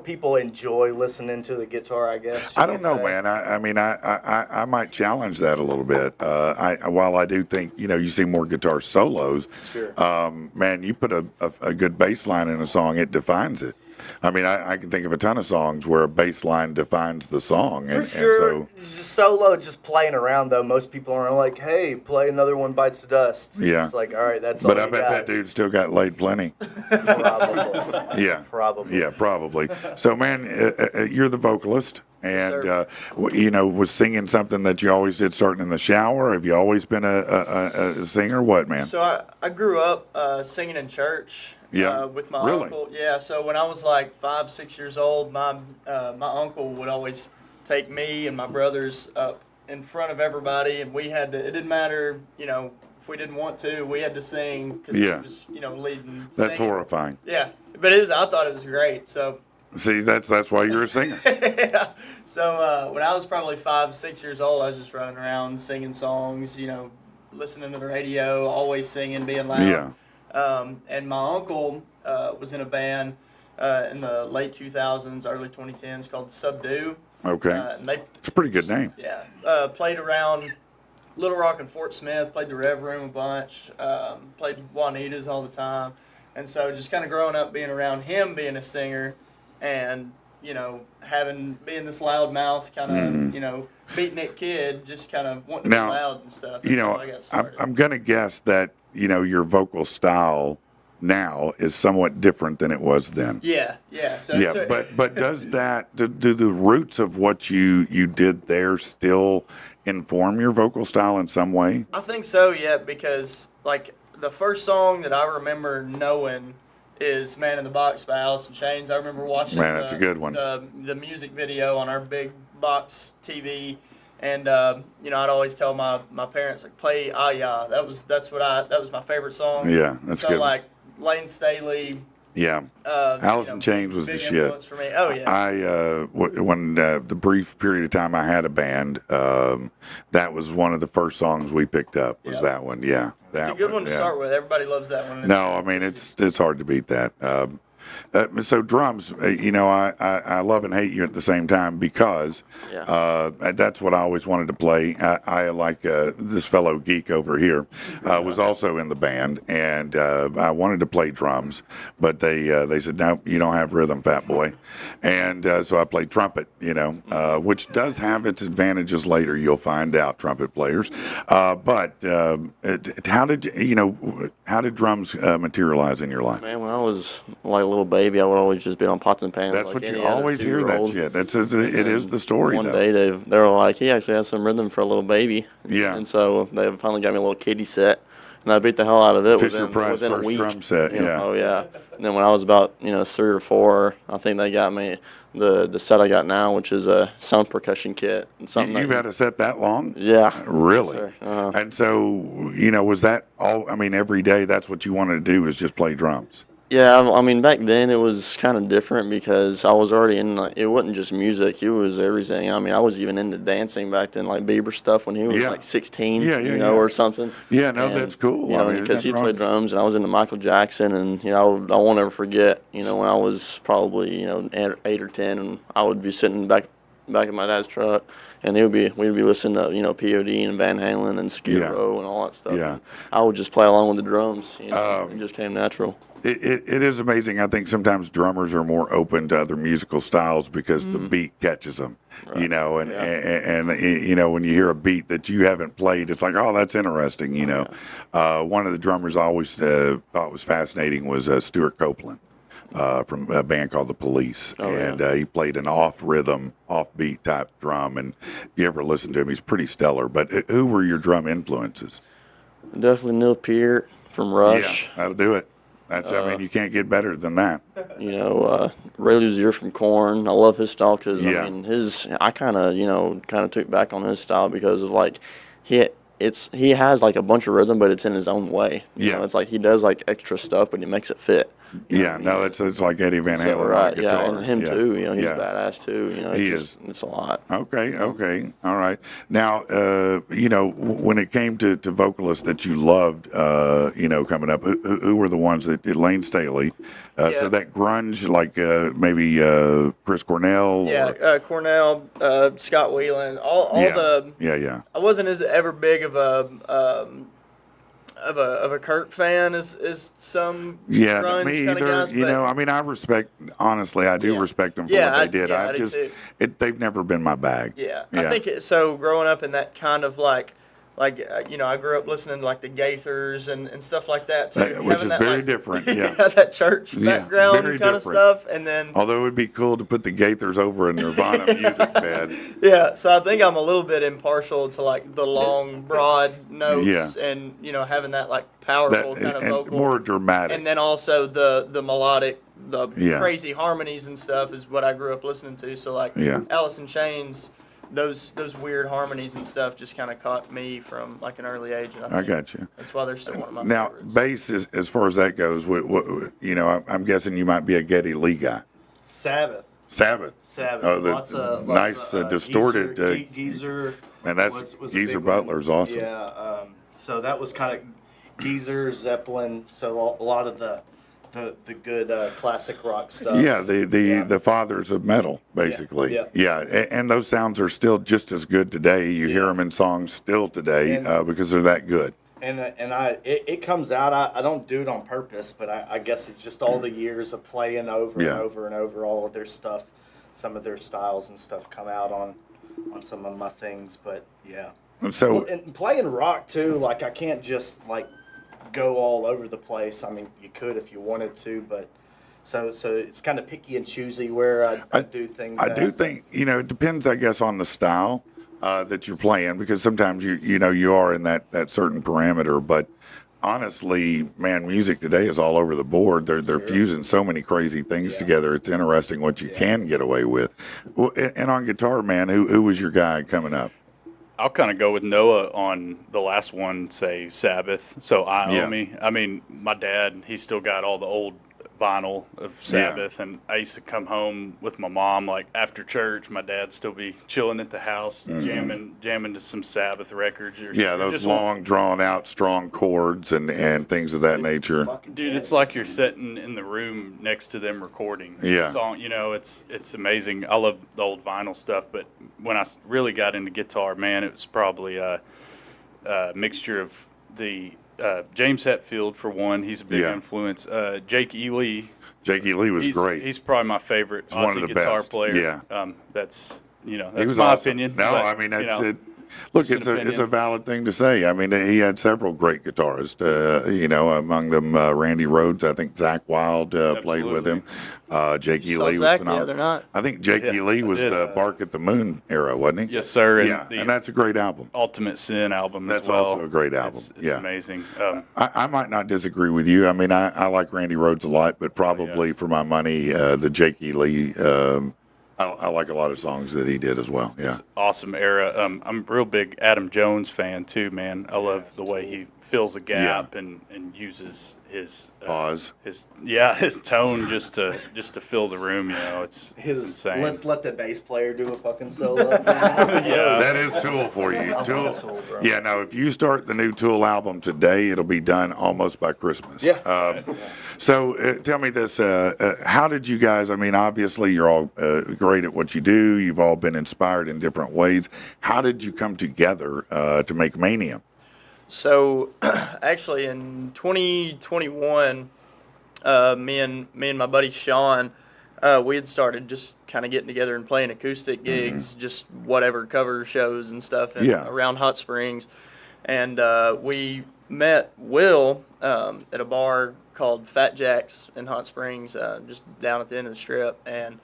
people enjoy listening to the guitar, I guess. I don't know, man. I mean, I might challenge that a little bit. While I do think, you see more guitar solos, Sure. Man, you put a good bass line in a song, it defines it. I mean, I can think of a ton of songs where a bass line defines the song. For sure. Just solo, just playing around, though. Most people are like, hey, play Another One Bites the Dust. Yeah. It's like, all right, that's all But I you bet got. that dude still got laid plenty. Probably. Yeah. Probably. Yeah, probably. So, man, you're the vocalist. And, sir. Was singing something that you always did starting in the shower? Have you always been a singer? What, man? So I grew up singing in church. Yeah. With my Really? uncle. Yeah. So when I was like 5, 6 years old, my uncle would always take me and my brothers up in front of everybody, and we had to. It didn't matter, if we didn't want to, we had to sing because Yeah. he was, leading. That's singing. horrifying. Yeah, but I thought it was great. So See, that's why you're a singer. Yeah. So when I was probably 5, 6 years old, I was just running around singing songs, listening to the radio, always singing, being loud. Yeah. And my uncle was in a band in the late 2000s, early 2010s called Subdue. Okay. And they, It's a pretty good name. yeah, played around Little Rock and Fort Smith, played the Rev Room a bunch, played Juanita's all the time. And so just kind of growing up being around him being a singer and, being this loud mouth kind of, beatnik kid, just kind of wanting to be Now, loud and stuff. That's how I got started. I'm going to guess that, your vocal style now is somewhat different than it was then. Yeah. So Yeah, but does that, do the roots of what you did there still inform your vocal style in some way? I think so, yeah, because, the first song that I remember knowing is "Man in the Box" by Alice in Chains. I remember watching That's a good one. The music video on our big box TV, and I'd always tell my parents play "Ah Ya." That was my favorite song. Yeah, that's so good. Lane Staley. Yeah. Alice in Chains was the big shit. influence for me. Oh yeah. When the brief period of time I had a band, that was one of the first songs we picked up. Was that one? Yeah, It's a good one to start with. Everybody loves that one. No, I mean it's hard to beat that. So drums, I love and hate you at the same time because that's what I always wanted to play. I like this fellow geek over here was also in the band, and I wanted to play drums, but they said, no, you don't have rhythm, fat boy. And so I played trumpet, which does have its advantages later. You'll find out, trumpet players. But how did drums materialize in your life? Man, when I was like a little baby, I would always just be on pots and pans. That's like what any you other always hear that 2-year-old. shit. It is the story. One though. day they were like, he actually has some rhythm for a little baby. Yeah. And so they finally got me a little kiddie set, and I beat the hell out of it Fisher Price within a first week. drum set, yeah. Oh yeah. And then when I was about 3 or 4, I think they got me the set I got now, which is a sound percussion kit. And something You've had a set that long? Yeah. Really? Yes, sir. And so, was that all? I mean, every day that's what you wanted to do is just play drums? Yeah, I mean, back then it was kind of different because I was already in, it wasn't just music, it was everything. I mean, I was even into dancing back then, like Bieber stuff when he was like 16, or something. Yeah, no, And, that's cool. Because he played drums and I was into Michael Jackson, and, I won't ever forget, when I was probably, 8 or 10, and I would be sitting back in my dad's truck, and we'd be listening to POD and Van Halen and Skid Row and all that stuff. Yeah. And I would just play along with the drums. It just came natural. It is amazing. I think sometimes drummers are more open to other musical styles because the beat catches them. Right. And when you hear a beat that you haven't played, it's like, oh, that's interesting. One of the drummers I always thought was fascinating was Stuart Copeland. From a band called The Police, he played an off-rhythm, off-beat type drum, and if you ever listen to him, he's pretty stellar. But who were your drum influences? Definitely Neil Peart from Rush. Yeah, that'll do it. You can't get better than that. Ray Luzier from Korn. I love his style because I kind of took back on his style because of he has like a bunch of rhythm, but it's in his own way. It's like he does like extra stuff, but he makes it fit. It's like Eddie Van Halen. Right, and him too. He's badass too. He is. It's a lot. Okay, all right. Now, when it came to vocalists that you loved, coming up, who were the ones that did? Lane Staley. So that grunge, like maybe Chris Cornell. Cornell, Scott Weiland, all the. Yeah. I wasn't ever big of a Kurt fan as some grunge me kind either. of guys. I respect. Honestly, I do respect them for what they did. I just, they've never been my bag. Yeah. I think so. Growing up in that kind of I grew up listening to the Gaithers and stuff like that too, which is very different. Yeah, that church background kind of stuff, and then although it would be cool to put the Gaithers over a Nirvana music bed. Yeah, so I think I'm a little bit impartial to the long, broad notes, and having that powerful kind of vocal, more dramatic, and then also the melodic, crazy harmonies and stuff is what I grew up listening to. So Alice in Chains. Those weird harmonies and stuff just kind of caught me from an early age. And I got you. That's why they're still one of my Now, favorites. bass, as far as that goes, I'm guessing you might be a Geddy Lee guy. Sabbath. Sabbath. Oh, the Lots of nice distorted. Geezer. And that's was a Geezer big one. Butler's awesome. Yeah. So that was kind of Geezer, Zeppelin. So a lot of the good classic rock stuff. Yeah, the fathers of metal, basically. Yeah. And those sounds are still just as good today. You hear them in songs still today because they're that good. And it comes out. I don't do it on purpose, but I guess it's just all the years of playing over and over and over all of their stuff. Some of their styles and stuff come out on some of my things. But yeah. So and playing rock too, like I can't just like go all over the place. I mean, you could if you wanted to, but so it's kind of picky and choosy where I do things. I do think it depends, I guess, on the style that you're playing, because sometimes you are in that certain parameter. But honestly, man, music today is all over the board. They're fusing so many crazy things together. It's interesting what you can get away with. Well, and on guitar, man, who was your guy coming up? I'll kind of go with Noah on the last one, say Sabbath. So I Owe Me. I mean, my dad, he's still got all the old vinyl of Sabbath, and I used to come home with my mom, like after church. My dad'd still be chilling at the house, jamming to some Sabbath records. Those long, drawn out, strong chords and things of that nature. Dude, it's like you're sitting in the room next to them recording the song. It's amazing. I love the old vinyl stuff, but when I really got into guitar, man, it was probably a mixture of the James Hetfield, for one. He's a big influence. Jake E. Lee. Jake E. Lee was great. He's probably my favorite Aussie guitar player. Yeah. That's was my awesome. opinion. No, but, I mean, that's it. Look, it's opinion. a valid thing to say. I mean, he had several great guitarists. Among them Randy Rhoads. I think Zach Wild played with him. Jake E. Lee was Zach phenomenal. the other night. I think Jake E. Lee was the Bark at the Moon era, wasn't he? Yes, sir. And that's a great album. Ultimate Sin album That's as well. also a great album. It's amazing. I might not disagree with you. I mean, I like Randy Rhoads a lot, but probably for my money, the Jake E. Lee. I like a lot of songs that he did as well. Yeah, It's awesome era. I'm a real big Adam Jones fan too, man. I love the way he fills a gap and uses his pause. His tone just to fill the room. It's insane. Let's let the bass player do a fucking solo. That is Tool for you. Tool, bro. Yeah, no, if you start the new Tool album today, it'll be done almost by Christmas. Yeah. So tell me this: how did you guys? I mean, obviously you're all great at what you do. You've all been inspired in different ways. How did you come together to make Mania? So, actually, in 2021, me and my buddy Sean, we had started just kind of getting together and playing acoustic gigs, just whatever cover shows and stuff around Hot Springs. And we met Will at a bar called Fat Jack's in Hot Springs, just down at the end of the strip. And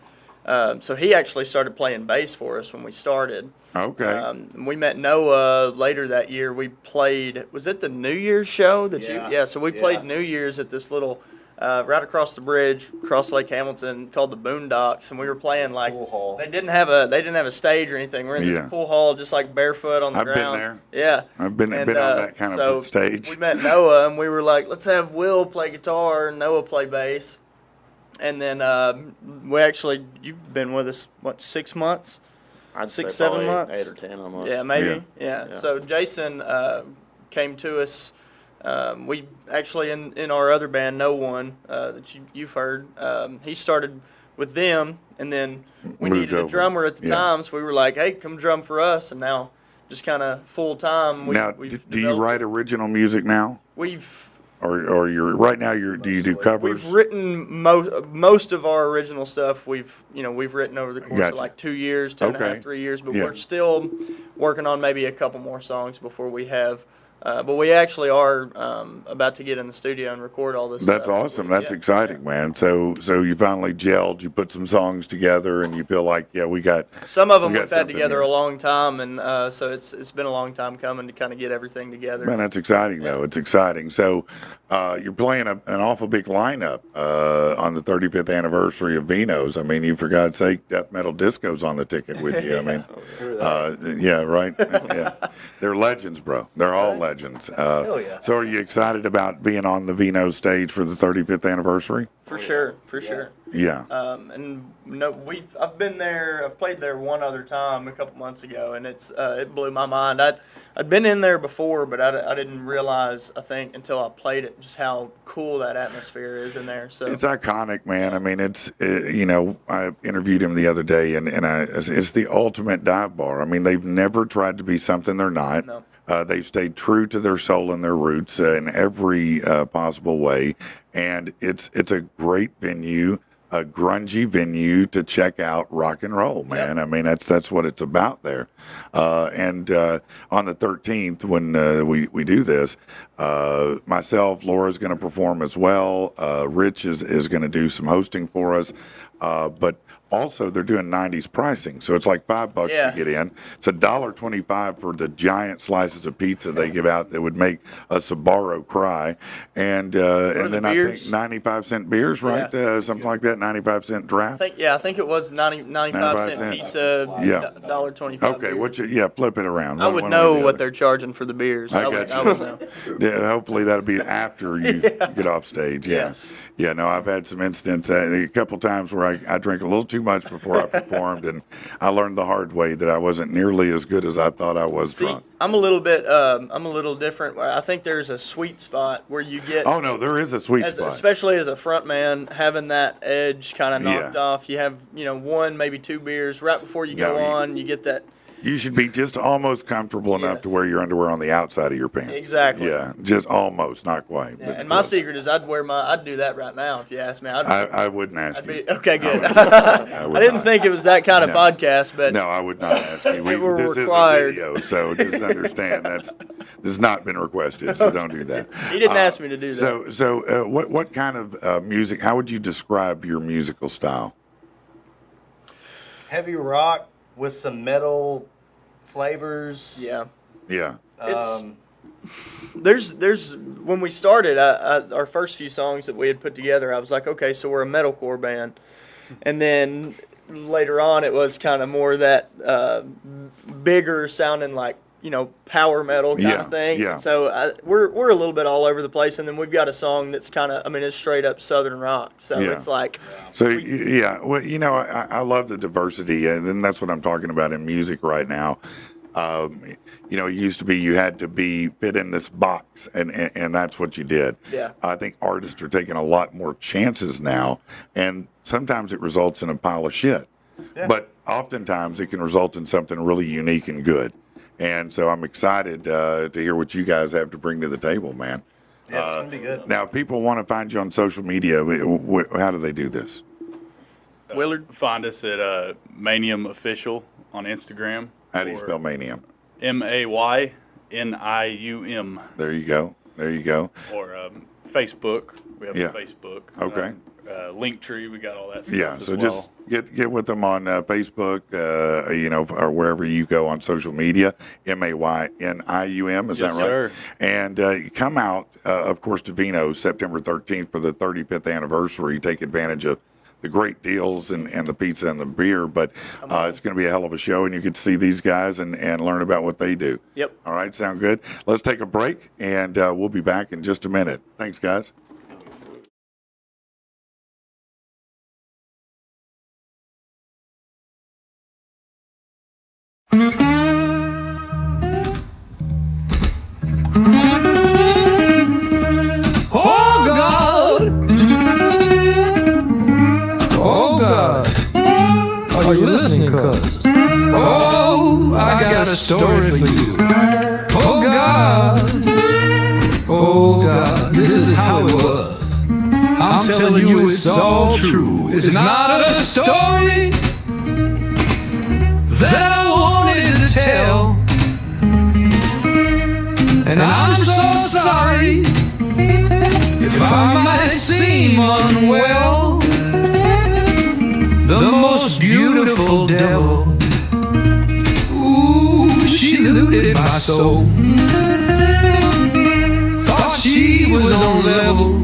so he actually started playing bass for us when we started. Okay. We met Noah later that year. We played, was it the New Year's show that so we played New Year's at this little, right across the bridge, across Lake Hamilton, called the Boondocks, and we were playing like, Pool hall. they didn't have a stage or anything. We're in this pool hall just like barefoot on the I've ground. been there. Yeah. I've been on that kind of stage. We met Noah and we were like, let's have Will play guitar and Noah play bass. And then you've been with us, 6 months? I'd 6, say 7 probably months? 8 or 10 almost. Yeah, maybe. Yeah. So Jason came to us. We actually, in our other band, No One, that you've heard, he started with them, and then we Moved needed a over. drummer at the time, so we were like, hey, come drum for us. And now, just kind of full time. Now, do you write original music now? Or you're right now? Do you do covers? We've written most of our original stuff. We've written over the course of like 2 years, 2.5, 3 years. But we're still working on maybe a couple more songs before we have. But we actually are about to get in the studio and record all this. That's stuff. awesome. That's exciting, man. So you finally gelled. You put some songs together, and you feel like, we got some of them we got we've had something together here. a long time, and so it's been a long time coming to kind of get everything together. Man, that's exciting, though. It's exciting. So you're playing an awful big lineup on the 35th anniversary of Vino's. I mean, for God's sake, Death Metal Disco's on the ticket with you. I mean, right? Yeah. They're legends, bro. They're all legends. Hell yeah. So are you excited about being on the Vino's stage for the 35th anniversary? For sure. Yeah. And no, I've been there. I've played there one other time a couple months ago, and it blew my mind. I'd been in there before, but I didn't realize, I think, until I played it, just how cool that atmosphere is in there. So it's iconic, man. I mean, it's I interviewed him the other day, and it's the ultimate dive bar. I mean, they've never tried to be something they're not. No. They've stayed true to their soul and their roots in every possible way, and it's a great venue, a grungy venue to check out rock and roll, man. Yep. I mean, that's what it's about there. And on the 13th, when we do this, myself, Laura's going to perform as well. Rich is going to do some hosting for us, but also they're doing 90s pricing, so it's like $5 to get in. It's $1.25 for the giant slices of pizza they give out that would make a Sbarro cry, and then I think 95-cent beers, right? Something like that, 95-cent draft. I think it was 95-cent pizza, $1.25. Okay, flip it around. I would know what they're charging for the beers. I would know. Yeah, hopefully that'll be after you get off stage. Yes. Yeah, no, I've had some instances, a couple times where I drank a little too much before I performed, and I learned the hard way that I wasn't nearly as good as I thought I was drunk. I'm a little different. I think there's a sweet spot where you get. Oh no, there is a sweet spot. Especially as a front man, having that edge kind of knocked off. You have, one, maybe two beers right before you go on. You get that. You should be just almost comfortable enough to wear your underwear on the outside of your pants. Exactly. Yeah, just almost, not quite. Yeah, and my secret is I'd do that right now if you asked me. I wouldn't ask you. Okay, good. I didn't think it was that kind of podcast, but no, I would not ask you. This required. Is a video, so just understand this has not been requested, so don't do that. He didn't ask me to do that. So what kind of music? How would you describe your musical style? Heavy rock with some metal flavors. Yeah. Yeah. There's when we started, our first few songs that we had put together, I was like, okay, so we're a metalcore band, and then later on it was kind of more that bigger sounding like power metal kind of thing. Yeah. So we're a little bit all over the place, and then we've got a song that's kind of, it's straight up Southern rock. So it's like. So well, I love the diversity, and that's what I'm talking about in music right now. It used to be you had to fit in this box, and that's what you did. Yeah. I think artists are taking a lot more chances now, and sometimes it results in a pile of shit. Yeah. But oftentimes it can result in something really unique and good. And so I'm excited to hear what you guys have to bring to the table, man. Yeah, it's going to be good. Now, people want to find you on social media. How do they do this? Willard? Find us at Manium Official on Instagram. How do you spell Manium? Maynium. There you go. Or Facebook. We have a Facebook. Okay. Linktree, we got all that stuff. Yeah, so just get with them on Facebook, or wherever you go on social media. Maynium, is that right? Sir. And come out, of course, to Vino's September 13th for the 35th anniversary. Take advantage of the great deals and the pizza and the beer, but it's going to be a hell of a show, and you get to see these guys and learn about what they do. Yep. All right, sound good? Let's take a break, and we'll be back in just a minute. Thanks, guys. Oh God! Oh God! Are you listening, cuz? Oh, I got a story for you. Oh God! Oh God, this is how it was. I'm telling you it's all true. It's not a story that I wanted to tell. And I'm so sorry if I might seem unwell. The most beautiful devil, ooh, she looted my soul. Thought she was on level,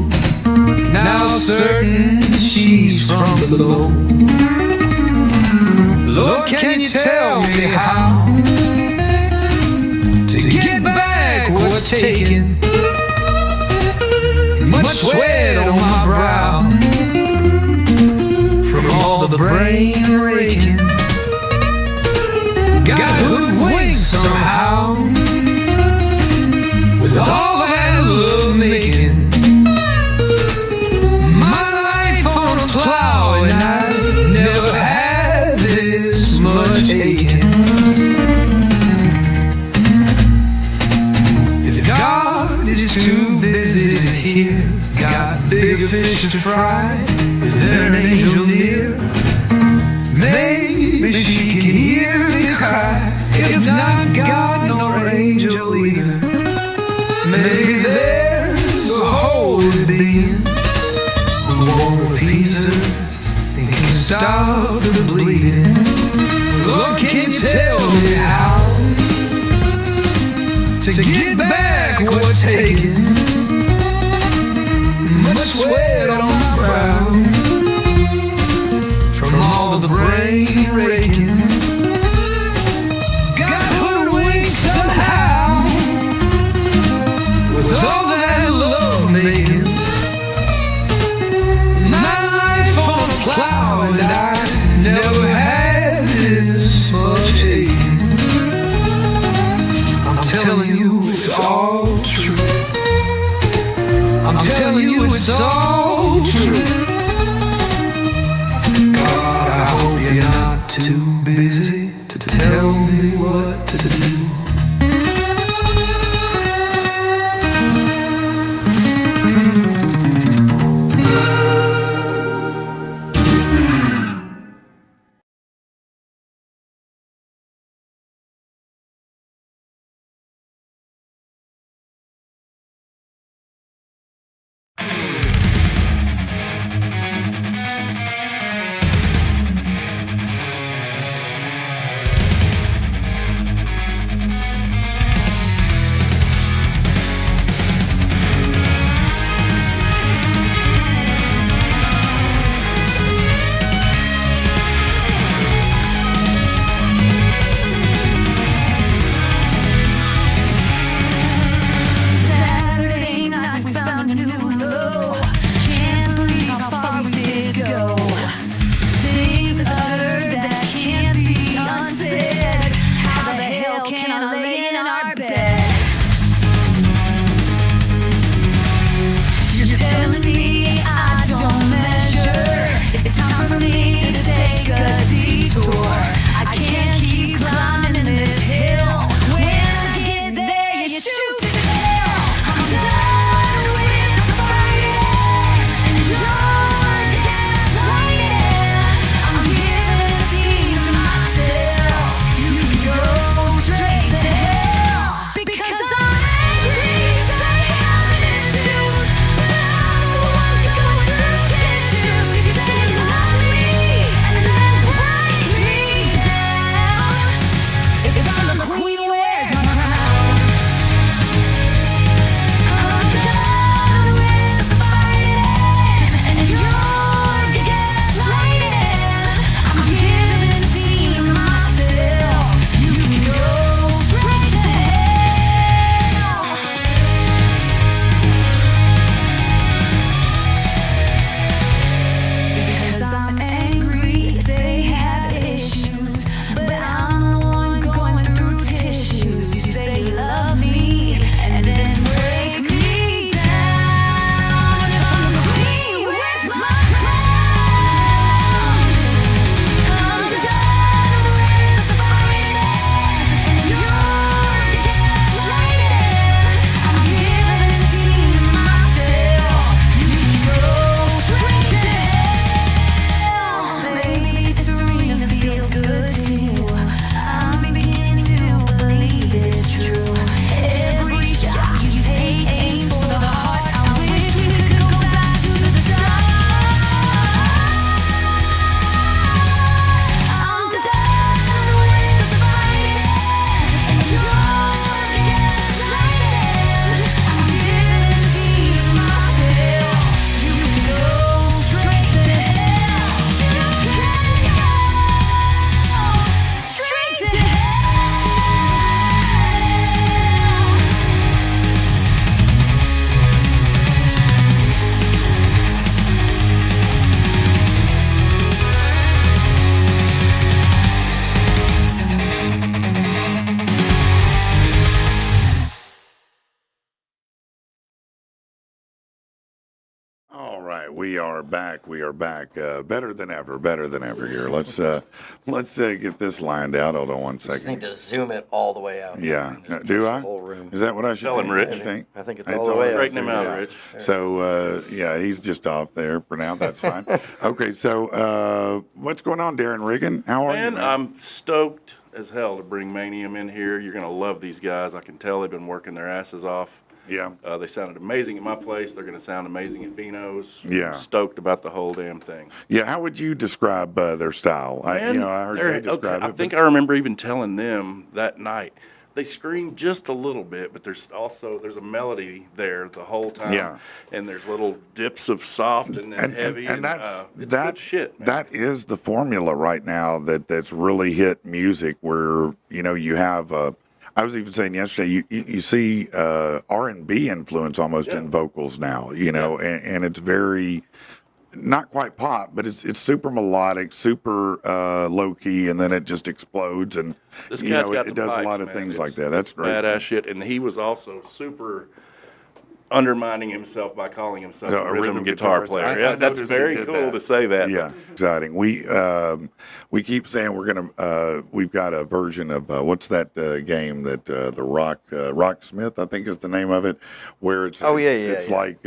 now certain she's from below. Lord, can you tell me how to get back what's taken? Much sweat on my brow, brain raking. Got hoodwinked somehow with all that love making. My life on a plow, and I never had this much aching. If God is too busy to hear, got bigger fish to fry, is there an angel near? Maybe she can hear me cry. If not God nor angel either, maybe there's a holy being who won't appease her and can stop the bleeding. Lord, can you tell me how to get back what's taken? Much sweat on my brow from all the brain raking. Got hoodwinked somehow with all that love making. My life on a plow, and I never had this much aching. I'm telling you it's all true. I'm telling you it's all true. God, I hope you're not too busy to tell me what to do. right, we are back. We are back. Better than ever. Better than ever here. Let's get this lined out. Hold on one Just need second. to zoom it all the way out. Yeah. And just Do push I? The whole room. Is that what I should Tell him, do? Rich. You think? I think it's all the way out. Straighten him So, out, yeah. Rich. So, yeah, he's just off there for now. That's fine. Okay, so what's going on, Darren Riggin? How are you, Man, man? I'm stoked as hell to bring Manium in here. You're going to love these guys. I can tell they've been working their asses off. Yeah. They sounded amazing at my place. They're going to sound amazing at Vino's. Yeah. I'm stoked about the whole damn thing. Yeah, how would you describe their style? I Man, heard they're- they describe I it. think I remember even telling them that night. They scream just a little bit, but there's a melody there the whole time. Yeah. And there's little dips of soft and then heavy. And that's it's that good shit, man. That is the formula right now that's really hit music. Where you have. I was even saying yesterday, you see R&B influence almost in vocals now. And it's very. Not quite pop, but it's super melodic, super low key, and then it just explodes. And This cat's got it some does pipes, a lot of man. things like It's that. That's great. badass shit. And he was also super undermining himself by calling himself So, a rhythm guitar guitarist. player. I Yeah, that's noticed he very did cool that. to say that. Yeah, exciting. We keep saying we've got a version of what's that game that the Rocksmith, I think is the name of it, where it's it's like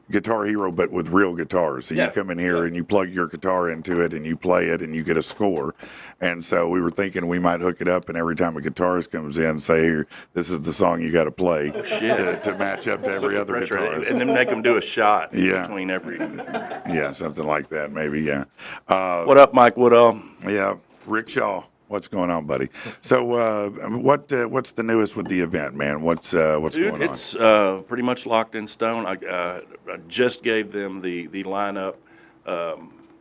Guitar Hero, but with real guitars. So you come in here and you plug your guitar into it and you play it and you get a score. And so we were thinking we might hook it up, and every time a guitarist comes in, say, "Here, this is the song you got to play to match up to every other Pressure. guitarist." And then make him do a shot Yeah. between every. Yeah, something like that, maybe. Yeah. What up, Mike Woodall? Yeah, Rick Shaw, what's going on, buddy? So, what's the newest with the event, man? What's Dude, going on? it's pretty much locked in stone. I just gave them the lineup.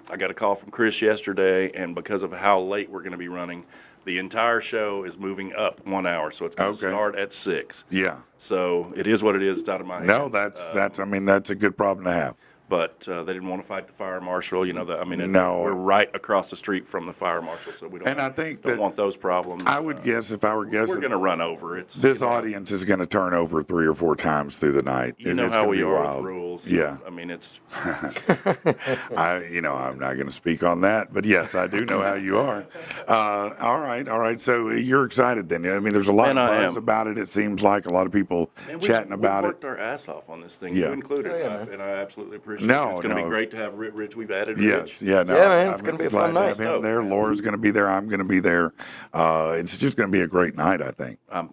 I got a call from Chris yesterday, and because of how late we're going to be running, the entire show is moving up 1 hour. So it's going to start at 6. Yeah. So it is what it is. It's out of my hands. No, that's. I mean, that's a good problem to have. But they didn't want to fight the fire marshal. No. We're right across the street from the fire marshal, so we don't. And I think don't that want those problems. I would guess, if I were guessing, we're going to run over. This audience is going to turn over 3 or 4 times through the night. You know It's how gonna we be are wild. with rules. Yeah. I mean, it's. I'm not going to speak on that, but yes, I do know how you are. All right. So you're excited then? I mean, there's a lot of buzz about it. It seems like a lot of people chatting about we it. worked our ass off on this thing. Yeah. You included, and I absolutely appreciate No, it. It's going to no. be great to have Rich. We've added Yes, Rich. yeah, no, Yeah, man, it's gonna be a fun glad to night. have him there. Laura's going to be there. I'm going to be there. It's just going to be a great night, I think. I'm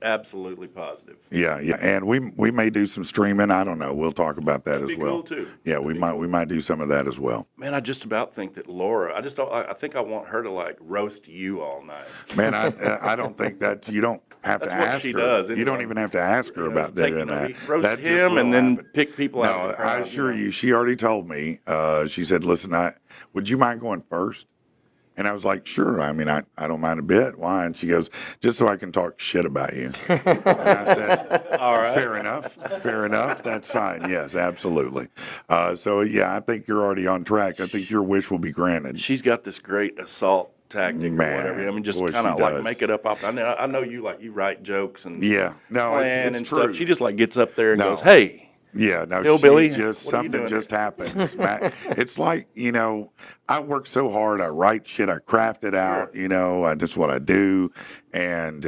absolutely positive. Yeah, and we may do some streaming. I don't know. We'll talk about that as be well. cool, too. Yeah, we might do some of that as well. Man, I just about think that Laura. I think I want her to like roast you all night. Man, I don't think that you don't have That's to what ask she her. does, You don't anyway. even have to ask her about that. And that roast That just him will and then happen. pick people out. No, of the crowd, I assure you, she already told me. She said, "Listen, would you mind going first?" And I was like, "Sure. I mean, I don't mind a bit. Why?" And she goes, "Just so I can talk shit about you." And I said, All right. Fair enough. That's fine. Yes, absolutely. So yeah, I think you're already on track. I think your wish will be granted. She's got this great assault tactic Man, or whatever. I mean, just boy, kind of she like does. make it up off. I know you you write jokes and Yeah, no, plan it's and true. stuff. She just like gets up there and No. goes, "Hey." Yeah, no, Hillbilly, she just what are you something doing just happens. It's like, I work so hard. I write shit. I craft it out. That's what I do. And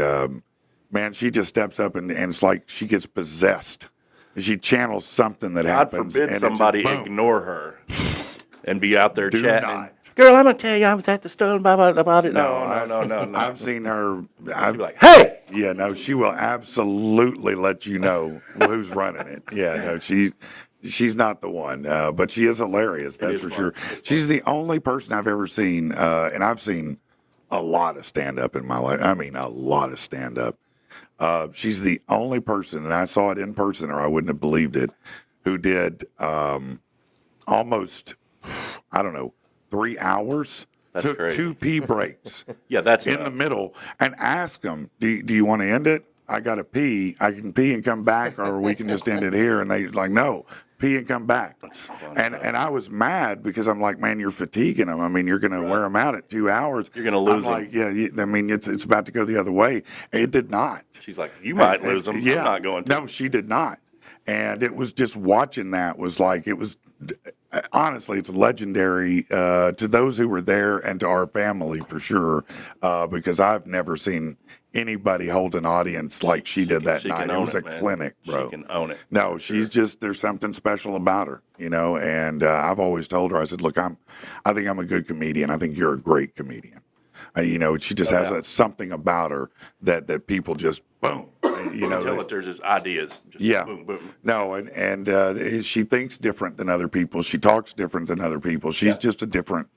man, she just steps up and it's like she gets possessed. She channels something that God happens. forbid and it somebody just, boom. ignore her and be out there Do chatting. not. Girl, I'm gonna tell you, I was at the store about it. No. I've seen her. She'd be like, "Hey." Yeah, no, she will absolutely let you know who's running it. Yeah, no, she's not the one, but she is hilarious. That's for sure. She's the only person I've ever seen, and I've seen a lot of stand up in my life. I mean, a lot of stand up. She's the only person, and I saw it in person, or I wouldn't have believed it, who did almost, I don't know, 3 hours. That's took crazy. 2 pee breaks. Yeah, that's in the middle, and ask them, do you want to end it? I got to pee. I can pee and come back, or we can just end it here. And they like, no, pee and come back. And I was mad because I'm like, man, you're fatiguing them. I mean, you're going to wear them out at 2 hours. You're gonna lose I'm them. like, yeah, I mean, it's about to go the other way. It did not. She's like, "You might lose them. Yeah. I'm not going to." No, she did not. And it was just watching that was like, it was, honestly, it's legendary to those who were there and to our family for sure, because I've never seen anybody hold an audience like she did that night. It was a clinic, bro. She can own it. No, she's just, there's something special about her, you know, and I've always told her, I said, look, I think I'm a good comedian. I think you're a great comedian. You know, she just has something about her that people just, boom, you know. Tell that there's just ideas. Just Yeah. boom, boom. No, and she thinks different than other people. She talks different than other people. She's just a different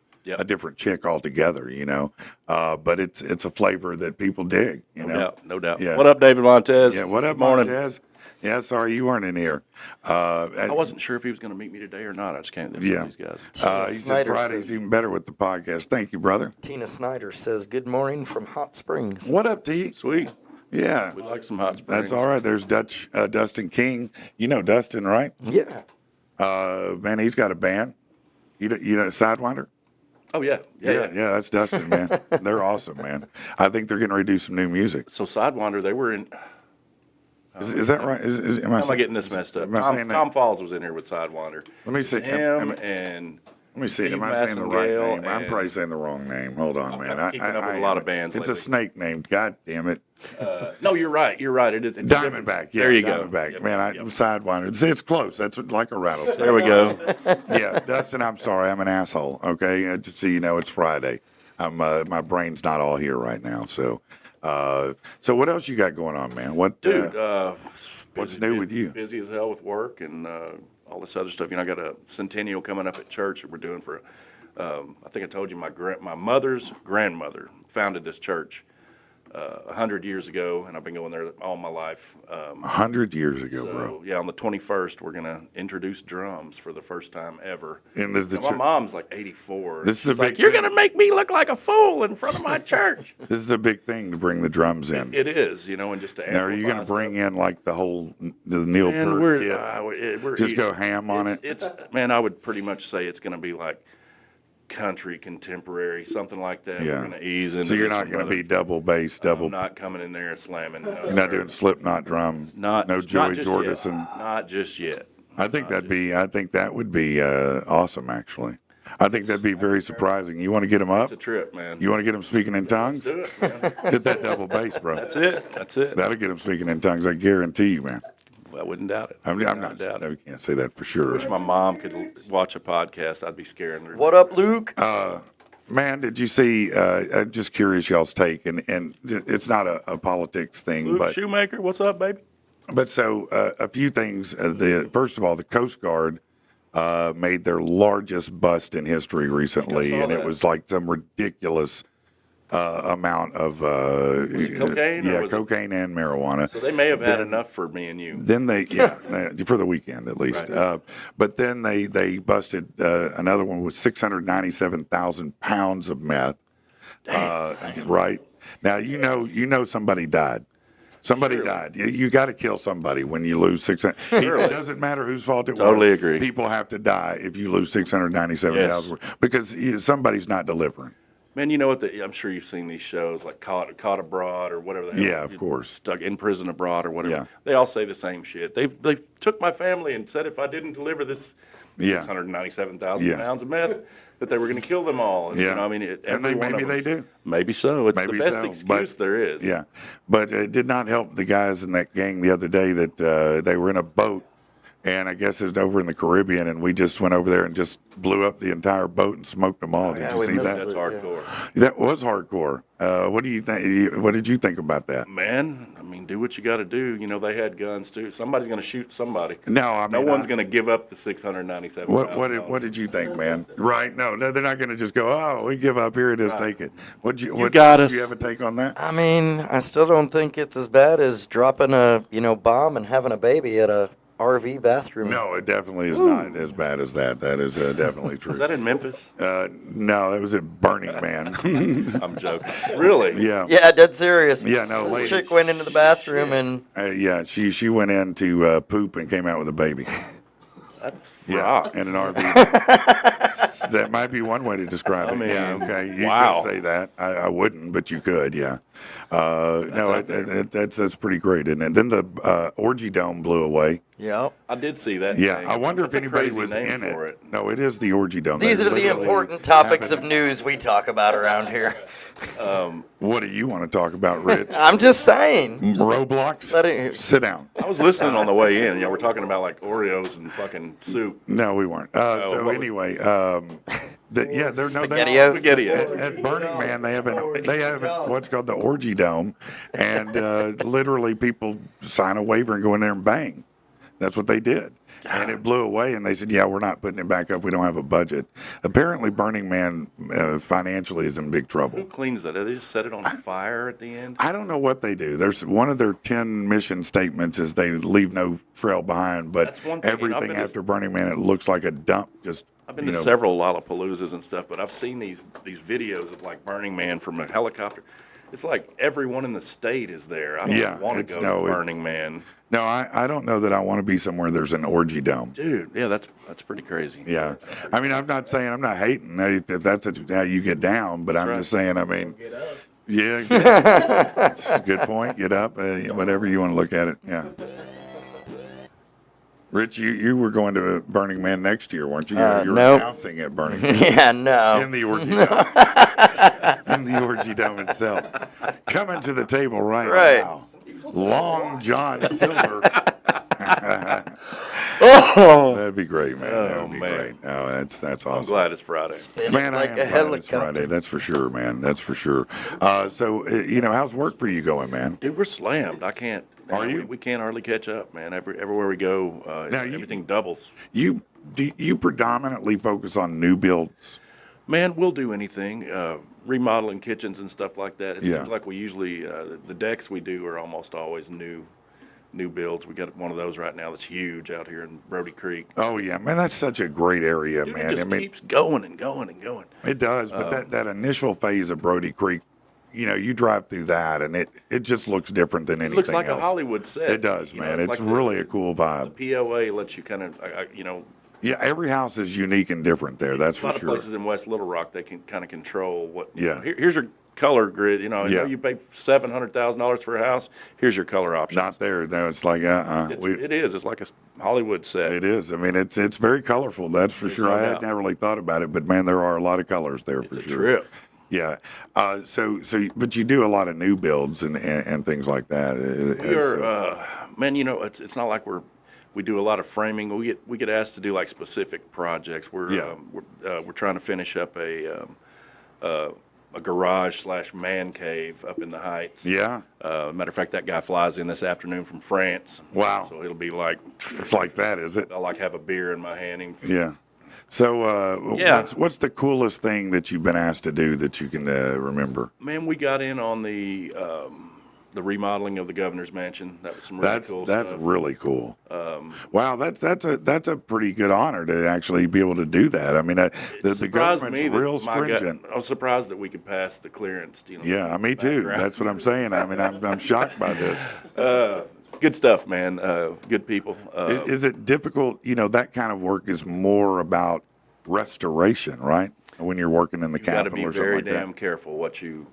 chick altogether, you know. But it's a flavor that people dig, you know. No doubt. Yeah. What up, David Montez? Yeah, what up, Good morning. Montez? Yeah, sorry you weren't in here. I wasn't sure if he was going to meet me today or not. I just can't. Yeah. These guys. He said Snyder Friday's says- even better with the podcast. Thank you, brother. Tina Snyder says, "Good morning from Hot Springs." What up, T? Sweet. Yeah. We like some hot springs. That's all right. There's Dustin King. You know Dustin, right? Yeah. Man, he's got a band. You know Sidewinder? Oh yeah. Yeah, that's Dustin, man. They're awesome, man. I think they're getting ready to do some new music. So Sidewinder, they were in. Is that right? Am How am I getting this messed up? Am I saying that? Tom Falls was in here with Sidewinder. Let me see. It's him and. Let me see. Steve Am I saying the right Massengale name? I'm and- probably saying the wrong name. Hold on, man. I'm keeping up with a lot of bands It's a lately. snake name. God damn it. No, you're right. You're right. It is. It's a different- Diamondback. Yeah, there you go. Diamondback. Yep, Man, yep. Sidewinder. It's close. That's like a rattlesnake. There we go. Yeah, Dustin, I'm sorry. I'm an asshole. Okay, just so you know, it's Friday. My brain's not all here right now. So what else you got going on, man? What, Dude, what's new with you? Busy as hell with work and all this other stuff. You know, I got a centennial coming up at church that we're doing for. I think I told you my mother's grandmother founded this church 100 years ago, and I've been going there all my life. 100 years ago, So, bro. yeah, on the 21st, we're going to introduce drums for the first time ever. And the Now, my mom's like 84. This is a She's like, big you're thing. going to make me look like a fool in front of my church. This is a big thing to bring the drums in. It is, you know, and just to Now, are you going to amplify bring stuff. in like the whole the Neil And Peart we're kit? Just eating- go ham on it. It's man, I would pretty much say it's going to be like country contemporary, something like that. Yeah. We're going to ease into So you're this not one, going to brother. be double bass, double. I'm not coming in there and slamming. No, You're not doing Slipknot drum. Not no not Joey just Jordison. Yet. Not just yet. I think that would be awesome. Actually, I think that'd be very surprising. You want to get him up? It's a trip, man. You want to get him speaking in tongues? Do it, man. Hit that double bass, bro. That's it. That's it. That'll get him speaking in tongues. I guarantee you, man. I wouldn't doubt it. I'm not. doubt I it. can't say that for sure. Wish my mom could watch a podcast. I'd be scaring her. What up, Luke? Man, did you see? I'm just curious y'all's take, and it's not a politics thing, Luke but Shoemaker, what's up, baby? so a few things. First of all, the Coast Guard made their largest bust in history recently, saw and it that. was like some ridiculous amount of cocaine, or yeah, was it- cocaine and marijuana. So they may have had enough for me and you. Then for the weekend at least. Right. But then they busted another one with 697,000 pounds of meth. Right now, you know somebody died. Somebody Surely. died. You got to kill somebody when you lose 600. It doesn't matter whose fault it was. Totally agree. People have to die if you lose 697,000 because somebody's not delivering. Man, you know what? I'm sure you've seen these shows like Caught Abroad or whatever the hell. Yeah, of course. Stuck in prison abroad or whatever. Yeah. They all say the same shit. They took my family and said if I didn't deliver this Yeah. 697,000 Yeah. pounds of meth, that they were going to kill them all. And, Yeah. you know, I mean, And maybe they do. Maybe so. It's Maybe the best so, excuse there is. Yeah, but it did not help the guys in that gang the other day that they were in a boat, and I guess it was over in the Caribbean, and we just went over there and just blew up the entire boat and smoked them all. Did yeah, you we see missed that? That's hardcore. That was hardcore. What do you think? What did you think about that? Man, I mean, do what you got to do. You know, they had guns too. Somebody's going to shoot somebody. No, I mean, No one's going to give up the 697. What did you think, man? Right? No, they're not going to just go. Oh, we give up. Here it is. Take it. What got did us. you have a take on that? I mean, I still don't think it's as bad as dropping a bomb and having a baby at a RV bathroom. No, it definitely is not as bad as that. That is definitely true. Is that in Memphis? No, that was at Burning Man. I'm joking. Really? Yeah. Yeah, dead serious. Yeah, no, This lady. chick went into the bathroom and Yeah, she went in to poop and came out with a baby. Yeah, rocks. in an RV. That might be one way to describe it. mean, Yeah, okay. You wow. could say that. I wouldn't, but you could, yeah. That's pretty great, isn't it? Then the Orgy Dome blew away. Yep. I did see that. Yeah, thing. I wonder That's if a anybody crazy was name in for it. No, it is the Orgy Dome. These They are the literally important topics of happened- news we talk about around here. What do you want to talk about, Rich? I'm just saying. Roblox? Let it- Sit down. I was listening on the way in. We're talking about like Oreos and fucking soup. No, we weren't. So what- anyway, they're SpaghettiOs? SpaghettiOs. At Burning Man, they have what's called the Orgy Dome, and literally people sign a waiver and go in there and bang. That's what they did. And it blew away, and they said, yeah, we're not putting it back up. We don't have a budget. Apparently, Burning Man financially is in big Who trouble. cleans that? Do they just set it on fire at the end? I don't know what they do. There's one of their 10 mission statements is they leave no trail behind, but That's one thing. And I've everything been to- after Burning Man, it looks like a dump. Just I've been to several Lollapaloozas and stuff, but I've seen these videos of like Burning Man from a helicopter. It's like everyone in the state is there. I don't want to go to Burning Man. No, I don't know that I want to be somewhere there's an orgy dome. Dude, yeah, that's pretty crazy. Yeah. I mean, I'm not saying, I'm not hating if that's how you get down, but I'm right. just saying, I mean, yeah, that's a good point. Get up, whatever you want to look at it. Yeah. Rich, you were going to Burning Man next year, weren't you? You were nope. announcing at Burning Man. Yeah, no. In the orgy dome. In the orgy dome itself. Coming to the table right now. Long John Silver. That'd be great, man. That would be great. No, that's awesome. I'm glad it's Friday. Man, like I am a glad it's helicopter. Friday. That's for sure, man. That's for sure. So, how's work for you going, man? Dude, we're slammed. I can't. Are you? We can't hardly catch up, man. Everywhere we go, Now, everything doubles. You predominantly focus on new builds? Man, we'll do anything. Remodeling kitchens and stuff like that. It Yeah. seems like we usually the decks we do are almost always new builds. We got one of those right now that's huge out here in Brody Creek. Oh yeah, man, that's such a great area, Dude, man. it just keeps going and going and going. It does, but that initial phase of Brody Creek, you drive through that, and it just looks different than anything It looks like else. a Hollywood set. It does, man. It's like really a cool the vibe. POA lets you kind of, Yeah, every house is unique and different there. That's a for lot of sure. places in West Little Rock they can kind of control what. Yeah. Here's your color grid. I know Yeah. you paid $700,000 for a house. Here's your color options. Not there. No, it's like It is. It's like a Hollywood set. It is. I mean, it's very colorful. That's for sure. no I had doubt. never really thought about it, but man, there are a lot of colors there It's for a sure. trip. Yeah. But you do a lot of new builds and things like that. We are, man. It's not like we do a lot of framing. We get asked to do like specific projects. We're trying to finish up a garage / man cave up in the Heights. Yeah. Matter of fact, that guy flies in this afternoon from France. Wow. So it'll be like It's like that, is it? I like have a beer in my hand. Yeah. So, Yeah. what's the coolest thing that you've been asked to do that you can remember? Man, we got in on the remodeling of the governor's mansion. That was some really cool That's stuff. really cool. Wow, that's a pretty good honor to actually be able to do that. I mean, the Surprised government's me that real my gut- stringent. I was surprised that we could pass the clearance. Yeah, me too. background. That's what I'm saying. I mean, I'm shocked by this. Good stuff, man. Good people. Is it difficult? That kind of work is more about restoration, right? When you're working in the You got to Capitol be or something very like damn that. careful what you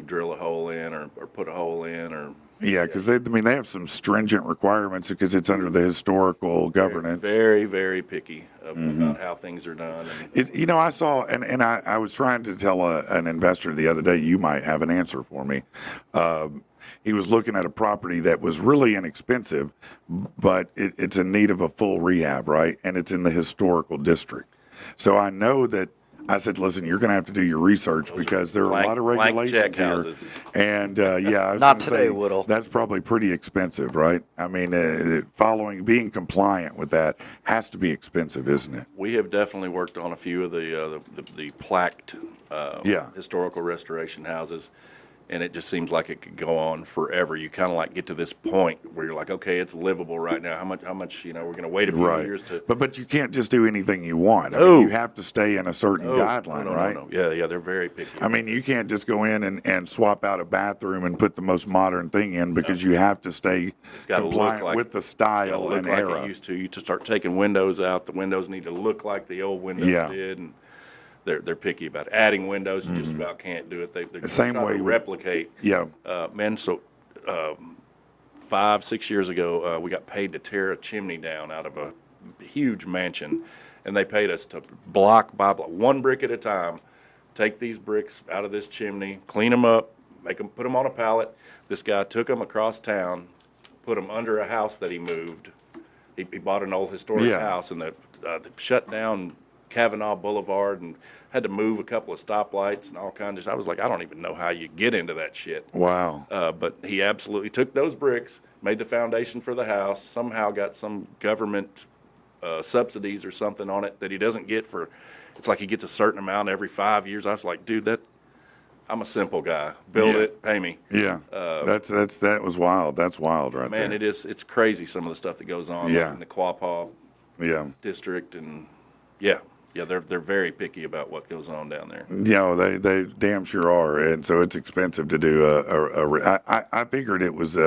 drill a hole in or put a hole in or Yeah, because they have some stringent requirements because it's under the historical governance. very, very picky about how things are done. And I saw, and I was trying to tell an investor the other day, you might have an answer for me. He was looking at a property that was really inexpensive, but it's in need of a full rehab, right? And it's in the historical district. So I know that I said, listen, you're going to have to do your research because there are a lot of blank regulations check here. houses. And I was Not gonna today, say, Woodall. That's probably pretty expensive, right? I mean, being compliant with that has to be expensive, isn't it? we have definitely worked on a few of the plaqued historical restoration houses. And it just seems like it could go on forever. You kind of like get to this point where you're like, okay, it's livable right now. How much we're going to wait a few years to. But you can't just do anything you want. I No. mean, you have to stay in a certain guideline, right? No. Yeah, they're very picky. I mean, you can't just go in and swap out a bathroom and put the most modern thing in because you have to stay It's got to look compliant like with the It'll style look and like era. it used to. You to start taking windows out. The windows need to look like the old windows Yeah. did. And they're picky about it. Adding windows. You just about can't do it. They're same trying way to with- replicate. Yeah. Man, so 5-6 years ago, we got paid to tear a chimney down out of a huge mansion, and they paid us to block by block, one brick at a time, take these bricks out of this chimney, clean them up, put them on a pallet. This guy took them across town, put them under a house that he moved. He bought an old historic house, and they shut down Kavanaugh Boulevard and had to move a couple of stoplights and all kinds of. I was like, I don't even know how you get into that shit. Wow. But he absolutely took those bricks, made the foundation for the house, somehow got some government subsidies or something on it that he doesn't get for. It's like he gets a certain amount every 5 years. I was like, dude, I'm a simple guy. Build it, pay me. Yeah. That was wild. That's wild right there. Man, it is. It's crazy some of the stuff that goes on in the Quapaw district, and they're very picky about what goes on down there. They damn sure are, and so it's expensive to do I figured it was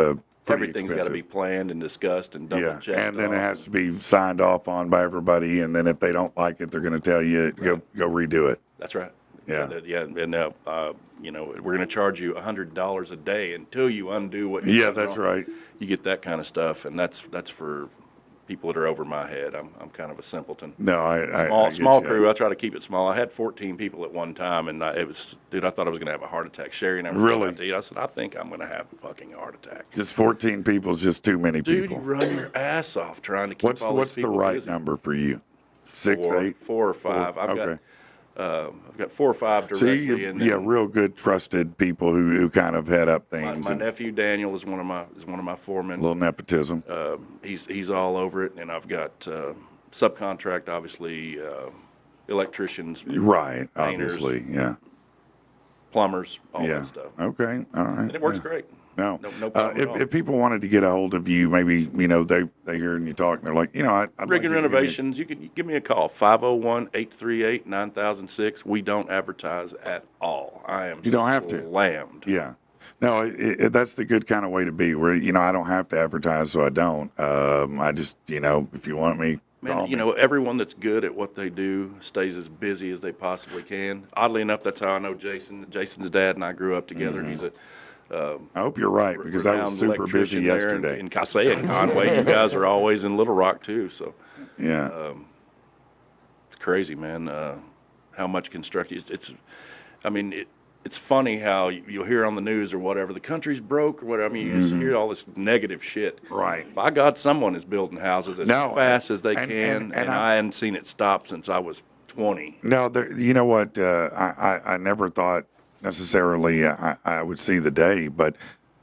Everything's got to be planned and discussed and double checked. And then it has to be signed off on by everybody, and then if they don't like it, they're going to tell you go redo it. That's right. Yeah. And we're going to charge you $100 a day until you undo what. Yeah, that's right. You get that kind of stuff, and that's for people that are over my head. I'm kind of a simpleton. No, I small crew. I try to keep it small. I had 14 people at one time, and I thought I was going to have a heart attack. Sherry and I were really? Out to eat. I said, I think I'm going to have a fucking heart attack. Just 14 people is just too many Dude, people. you run your ass off trying to keep What's the right busy. number for you? 6, 8? 4 or 5. I've got 4 or 5 directly. So real good, trusted people who kind of head up things. My nephew Daniel is one of my foremen. A little nepotism. He's all over it, and I've got subcontract, obviously, electricians, right? painters, Obviously, yeah. Plumbers, all that stuff. Okay, all right. And it works great. No problem at all. If people wanted to get a hold of you, maybe they hear you talk and they're like, I'd Rig and like renovations. You can give me a call 501-838-9006. We don't advertise at all. I am. You don't have to. Slammed. Yeah. No, that's the good kind of way to be. Where I don't have to advertise, so I don't. I just if you want me. Man, everyone that's good at what they do stays as busy as they possibly can. Oddly enough, that's how I know Jason. Jason's dad and I grew up together. Mm-hmm. He's a I hope you're right, because I was super busy yesterday. In Casey and Conway, you guys are always in Little Rock too. So yeah, it's crazy, man. How much construction? It's funny how you'll hear on the news or whatever, the country's broke or whatever. I mean, you just hear all this negative shit. Right. By God, someone is building houses as fast as they can, and I hadn't seen it stop since I was 20. No, you know what? I never thought necessarily I would see the day, but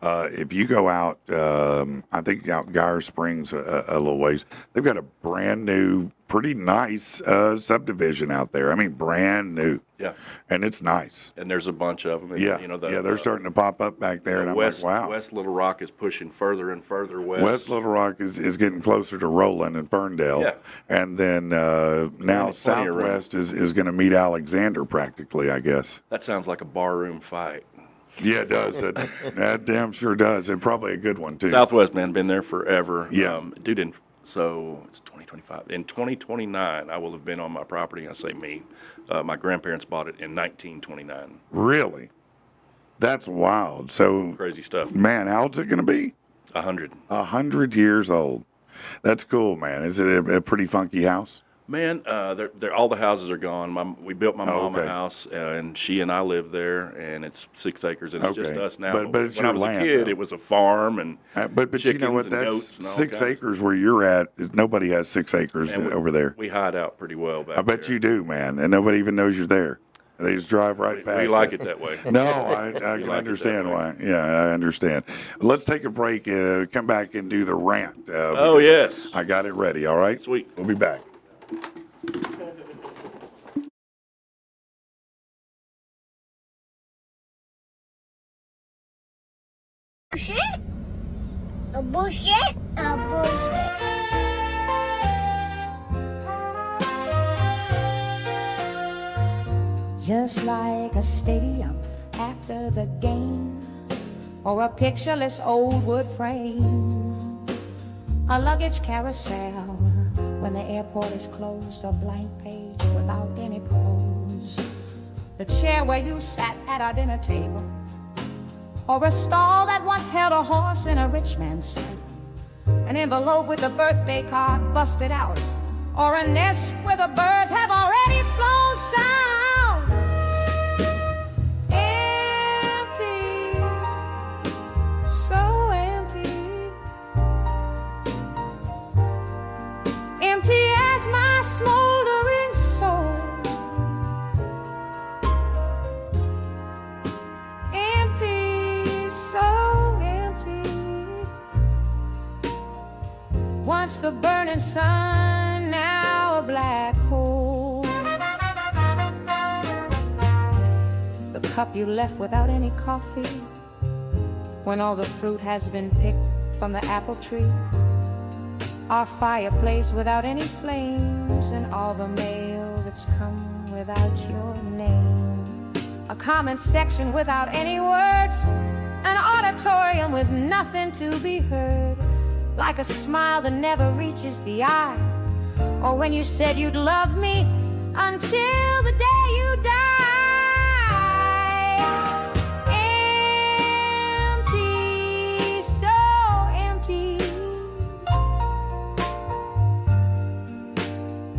if you go out, I think out Geyer Springs a little ways, they've got a brand new, pretty nice subdivision out there. I mean, brand new. Yeah. And it's nice. And there's a bunch of them. And, Yeah. They're starting to pop up back there, and I'm like, wow. West Little Rock is pushing further and further west. West Little Rock is getting closer to Roland and Ferndale. Yeah. And then now Southwest is going to meet Alexander practically, I guess. That sounds like a barroom fight. Yeah, it does. That damn sure does. And probably a good one, too. Southwest, man, been there forever. Yeah. Dude, so it's 2025. In 2029, I will have been on my property. I say me. My grandparents bought it in 1929. Really? That's wild. So Crazy stuff. Man, how old's it going to be? 100. 100 years old. That's cool, man. Is it a pretty funky house? Man, all the houses are gone. We built my mom okay. a house, and she and I live there, and it's 6 acres, and it's just Okay. us now. But it's when your I was land, a kid, though. it was a farm and But you know what? chickens and That's goats and all 6 kinds. acres where you're at. Nobody has 6 acres And over there. We hide out pretty well back I bet there. you do, man. And nobody even knows you're there. They just drive right past. We like it that way. No, I can like it understand that why. Yeah, I understand. Let's take a break. Come back and do the rant. Oh, yes. I got it ready. All right. Sweet. We'll be back. Bullshit? A bullshit? A bullshit. Just like a stadium after the game, or a pictureless old wood frame, a luggage carousel when the airport is closed, a blank page without any prose. shoes, the chair where you sat at our dinner table, or a stall that once held a horse in a rich man's stable, an envelope with a birthday card busted out, or a nest where the birds have already flown south. Empty, so empty, empty as my smoldering soul. Empty, so empty. Once the burning sun, now a black hole. The cup you left without any coffee, when all the fruit has been picked from the apple tree. Our fireplace without any flames, and all the mail that's come without your name. A comment section without any words, an auditorium with nothing to be heard. Like a smile that never reaches the eye, or when you said you'd love me until the day you die. Empty, so empty,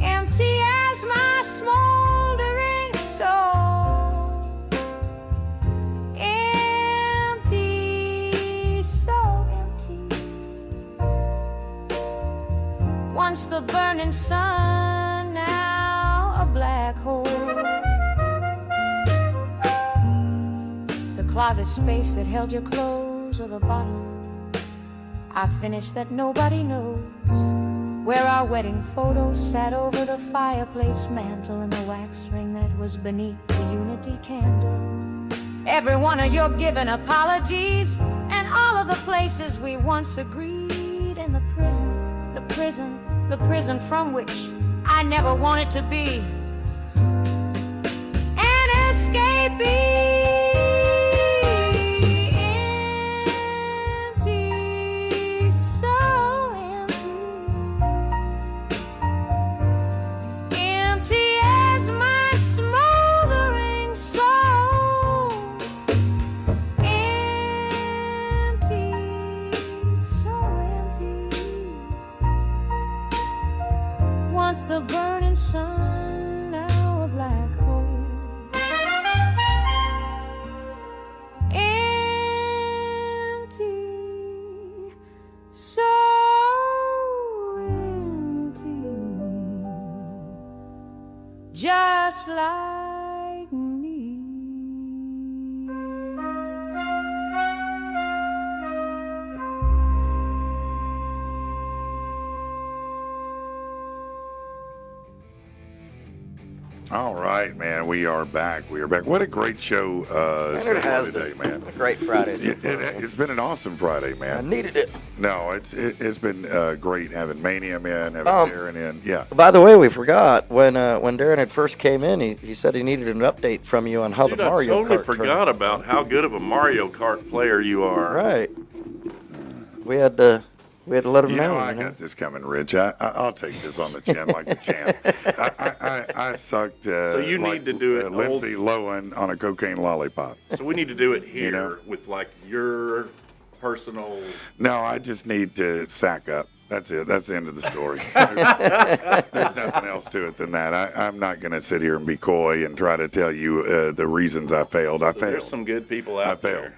empty as my smoldering soul. Empty, so empty. Once the burning sun, now a black hole. The closet space that held your clothes, or the bottle I finished that nobody knows, where our wedding photos sat over the fireplace mantle, and the wax ring that was beneath the unity candle. Every one of your given apologies, and all of the places we once agreed, and the prison from which I never wanted to be an escapee. Empty, so empty, empty as my smoldering soul. Empty, so empty. Once the burning sun, now a black hole. Empty, so empty, just like me. All right, man. We are back. We are back. What a great show And it has today, been. man. It's been a great Friday so far. It's been an awesome Friday, I man. needed it. No, it's been great having Manium in, having Darren in. Yeah. By the way, we forgot when Darren had first came in, he said he needed an update from you on how Dude, the Mario I totally Kart forgot about how good of a Mario Kart player you are. Right. We had to let him You know. know, I got this coming, Rich. I'll take this on the chin like a champ. I sucked. So you need to do it Lindsay Lohan on a cocaine lollipop. So we need to do it here know? with like your personal. No, I just need to sack up. That's it. That's the end of the story. There's nothing else to it than that. I'm not going to sit here and be coy and try to tell you the reasons I failed. I failed. There's some good people out there.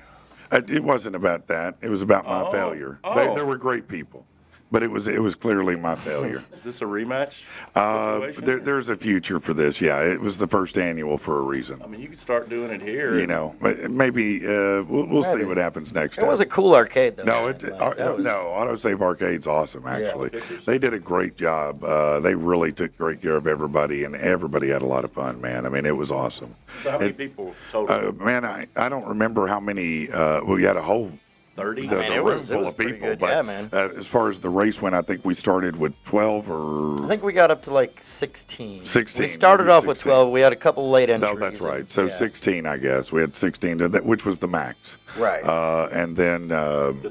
It wasn't about that. It was about my failure. There were great people, but it was clearly my failure. Is this a rematch situation? There's a future for this. Yeah, it was the first annual for a reason. I mean, you could start doing it here. You know, but maybe we'll see what happens next time. It was a cool arcade, though. No, man. Autosave Arcade's awesome. Actually, they did a great job. They really took great care of everybody, and everybody had a lot of fun. Man, I mean, it was awesome. So how many people total? Man, I don't remember how many. We had a whole 30. The it room was full of pretty people. good. But Yeah, man. As far as the race went, I think we started with 12 or I think we got up to like 16. 16. We started maybe off with 16. 12. We had a couple late entries. No, that's right. So Yeah. 16, I guess. We had 16, which was the max. Right. And then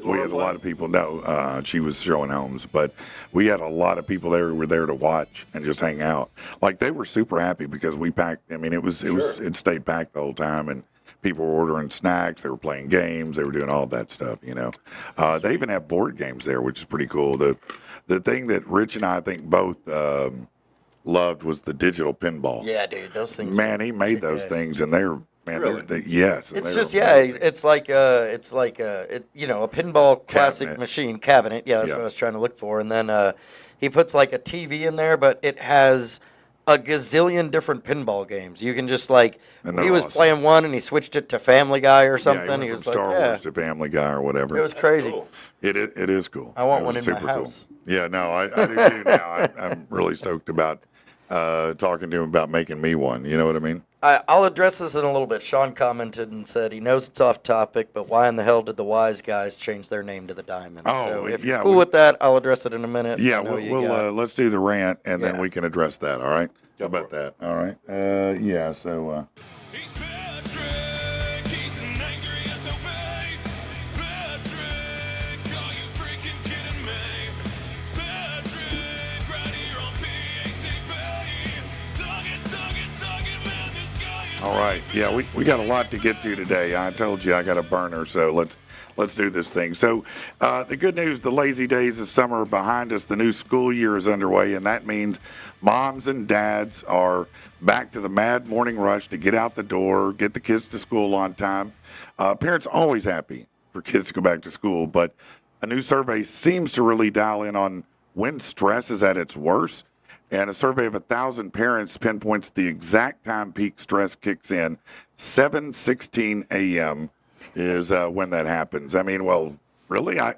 we had a lot of people. No, she was showing homes, but we had a lot of people there who were there to watch and just hang out. Like they were super happy because we packed. I mean, it stayed packed the whole time, and people were ordering snacks. They were playing games. They were doing all that stuff. They even have board games there, which is pretty cool. The thing that Rich and I think both loved was the digital pinball. Yeah, dude, those things. Man, he made those things, and they're. Man, yes. It's just it's like a pinball classic machine cabinet. Yeah, that's what I was trying to look for. And then he puts like a TV in there, but it has a gazillion different pinball games. You can just he was playing one and he switched it to Family Guy or something. Yeah, he went from Star Wars to Family Guy or whatever. It was crazy. Cool. It is cool. I want one in my house. Cool. Yeah, no, I do too now. I'm really stoked about talking to him about making me one. You know what I mean? I'll address this in a little bit. Sean commented and said he knows it's off topic, but why in the hell did the Wise Guys change their name to the Diamond? Oh, so if yeah, you're cool with that, I'll address it in a minute. Yeah, let's do the rant and then we can address that. All right? How about that? All right. So. He's Patrick, he's an angry SOB. Patrick, are you freaking kidding me? Patrick, right here on PATB. Suck it, man, this guy is All right. Yeah, we got a lot to get to today. I told you I got a burner, so let's do this thing. So the good news, the lazy days of summer are behind us. The new school year is underway, and that means moms and dads are back to the mad morning rush to get out the door, get the kids to school on time. Parents are always happy for kids to go back to school, but a new survey seems to really dial in on when stress is at its worst. And a survey of 1,000 parents pinpoints the exact time peak stress kicks in. 7:16 a.m. is when that happens. I mean, well, really? I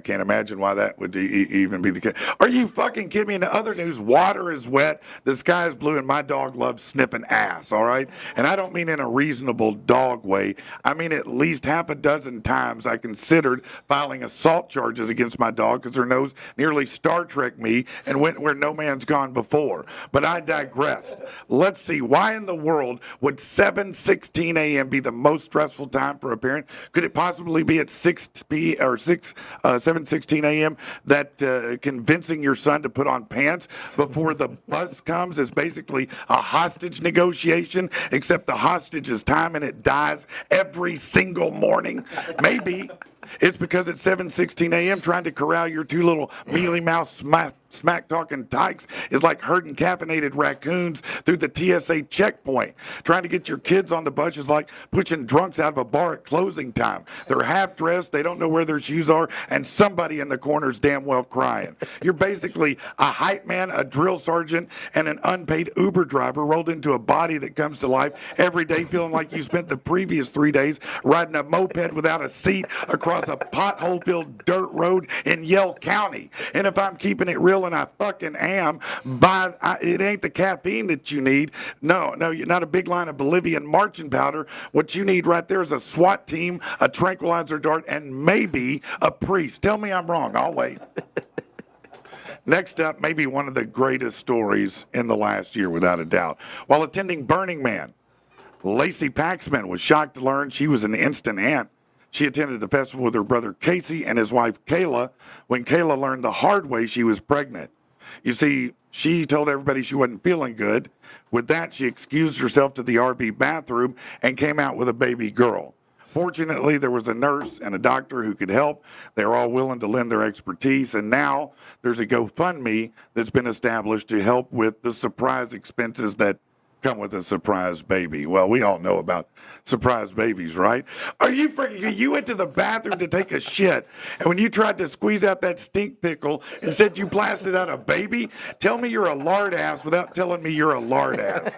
can't imagine why that would even be the case. Are you fucking kidding me? In the other news, water is wet, the sky is blue, and my dog loves sniffing ass, all right? And I don't mean in a reasonable dog way. I mean at least half a dozen times I considered filing assault charges against my dog because her nose nearly Star Trek me and went where no man's gone before. But I digressed. Let's see, why in the world would 7:16 a.m. be the most stressful time for a parent? Could it possibly be at 7:16 a.m. that convincing your son to put on pants before the bus comes is basically a hostage negotiation, except the hostage is time and it dies every single morning? Maybe it's because at 7:16 a.m. trying to corral your two little mealy mouth smack-talking tykes is like herding caffeinated raccoons through the TSA checkpoint. Trying to get your kids on the bus is like pushing drunks out of a bar at closing time. They're half-dressed, they don't know where their shoes are, and somebody in the corner's damn well crying. You're basically a hype man, a drill sergeant, and an unpaid Uber driver rolled into a body that comes to life every day feeling like you spent the previous 3 days riding a moped without a seat across a pothole-filled dirt road in Yell County. And if I'm keeping it real, and I fucking am, it ain't the caffeine that you need. No, you're not a big line of Bolivian marching powder. What you need right there is a SWAT team, a tranquilizer dart, and maybe a priest. Tell me I'm wrong. I'll wait. Next up, maybe one of the greatest stories in the last year, without a doubt. While attending Burning Man, Lacey Paxman was shocked to learn she was an instant aunt. She attended the festival with her brother Casey and his wife Kayla when Kayla learned the hard way she was pregnant. You see, she told everybody she wasn't feeling good. With that, she excused herself to the RV bathroom and came out with a baby girl. Fortunately, there was a nurse and a doctor who could help. They were all willing to lend their expertise, and now there's a GoFundMe that's been established to help with the surprise expenses that come with a surprise baby. Well, we all know about surprise babies, right? Are you freaking? You went to the bathroom to take a shit, and when you tried to squeeze out that stink pickle and said you blasted out a baby, tell me you're a lard ass without telling me you're a lard ass.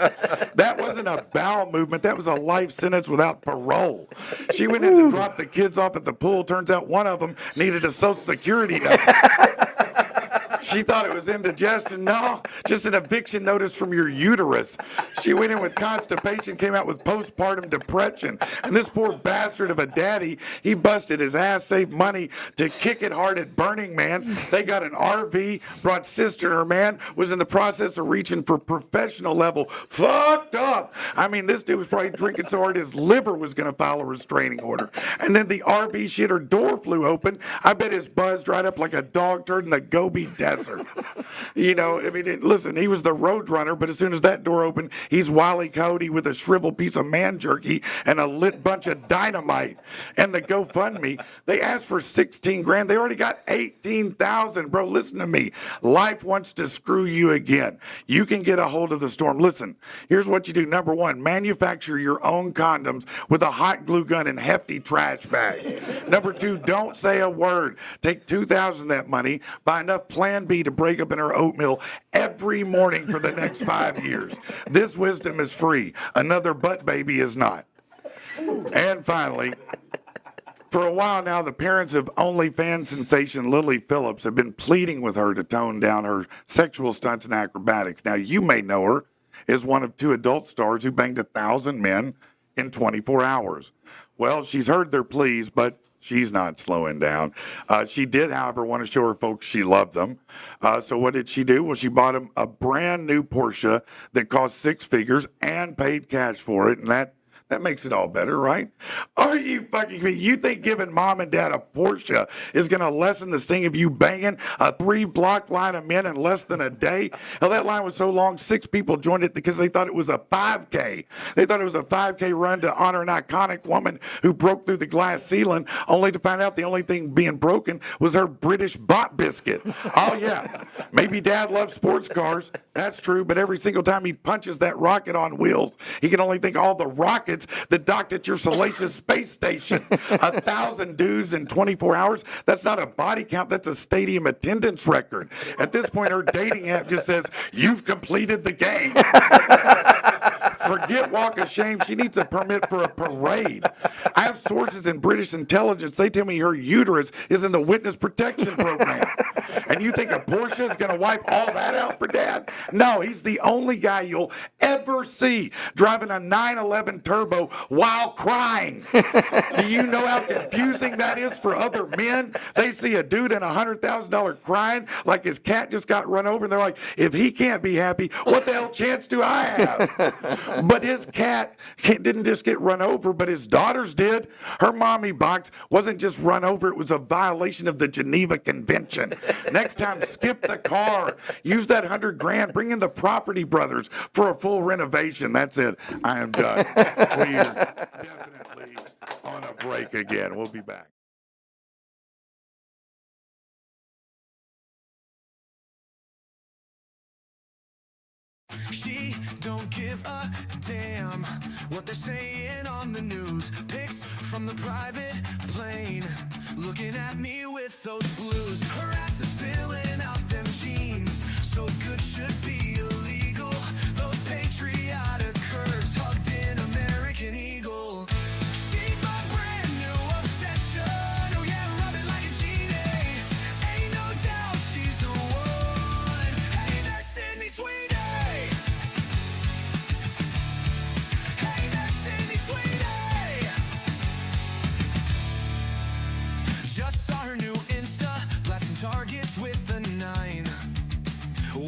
That wasn't a bowel movement. That was a life sentence without parole. She went in to drop the kids off at the pool. Turns out one of them needed a Social Security number. She thought it was indigestion. No, just an eviction notice from your uterus. She went in with constipation, came out with postpartum depression. And this poor bastard of a daddy, he busted his ass, saved money to kick it hard at Burning Man. They got an RV, brought sister and her man, was in the process of reaching for professional level. Fucked up. I mean, this dude was probably drinking so hard his liver was going to file a restraining order. And then the RV shit, her door flew open. I bet his buzz dried up like a dog turd in the Gobi Desert. You know, I mean, listen, he was the road runner, but as soon as that door opened, he's Wile E. Coyote with a shriveled piece of man jerky and a lit bunch of dynamite. And the GoFundMe, they asked for 16 grand. They already got 18,000. Bro, listen to me. Life wants to screw you again. You can get a hold of the storm. Listen, here's what you do. Number one, manufacture your own condoms with a hot glue gun and hefty trash bags. Number two, don't say a word. Take 2,000 of that money, buy enough Plan B to break up in her oatmeal every morning for the next 5 years. This wisdom is free. Another butt baby is not. And finally, for a while now, the parents of OnlyFans sensation Lily Phillips have been pleading with her to tone down her sexual stunts and acrobatics. Now, you may know her as one of 2 adult stars who banged 1,000 men in 24 hours. Well, she's heard their pleas, but she's not slowing down. She did, however, want to show her folks she loved them. So what did she do? Well, she bought them a brand new Porsche that cost 6 figures and paid cash for it, and that makes it all better, right? Are you fucking me? You think giving mom and dad a Porsche is going to lessen the sting of you banging a 3-block line of men in less than a day? Hell, that line was so long, 6 people joined it because they thought it was a 5K. They thought it was a 5K run to honor an iconic woman who broke through the glass ceiling, only to find out the only thing being broken was her British bot biscuit. Oh, yeah. Maybe dad loves sports cars. That's true, but every single time he punches that rocket on wheels, he can only think of all the rockets that docked at your salacious space station. 1,000 dudes in 24 hours, that's not a body count, that's a stadium attendance record. At this point, her dating app just says, you've completed the game. Forget walk of shame. She needs a permit for a parade. I have sources in British intelligence. They tell me her uterus is in the witness protection program. And you think a Porsche is going to wipe all that out for dad? No, he's the only guy you'll ever see driving a 911 Turbo while crying. Do you know how confusing that is for other men? They see a dude in $100,000 crying like his cat just got run over, and they're like, if he can't be happy, what the hell chance do I have? But his cat didn't just get run over, but his daughters did. Her mommy box wasn't just run over, it was a violation of the Geneva Convention. Next time, skip the car. Use that $100 grand. Bring in the Property Brothers for a full renovation. That's it. I am done. We are definitely on a break again. We'll be back. She don't give a damn what they're saying on the news. Pics from the private plane, looking at me with those blues. Her ass is filling out them jeans, so good should be illegal. Those patriotic curves hugged in American Eagle. She's my brand new obsession. Oh yeah, rub it like a genie. Ain't no doubt she's the one. Hey, there's Sydney Sweeney. Just saw her new Insta, blasting targets with a 9.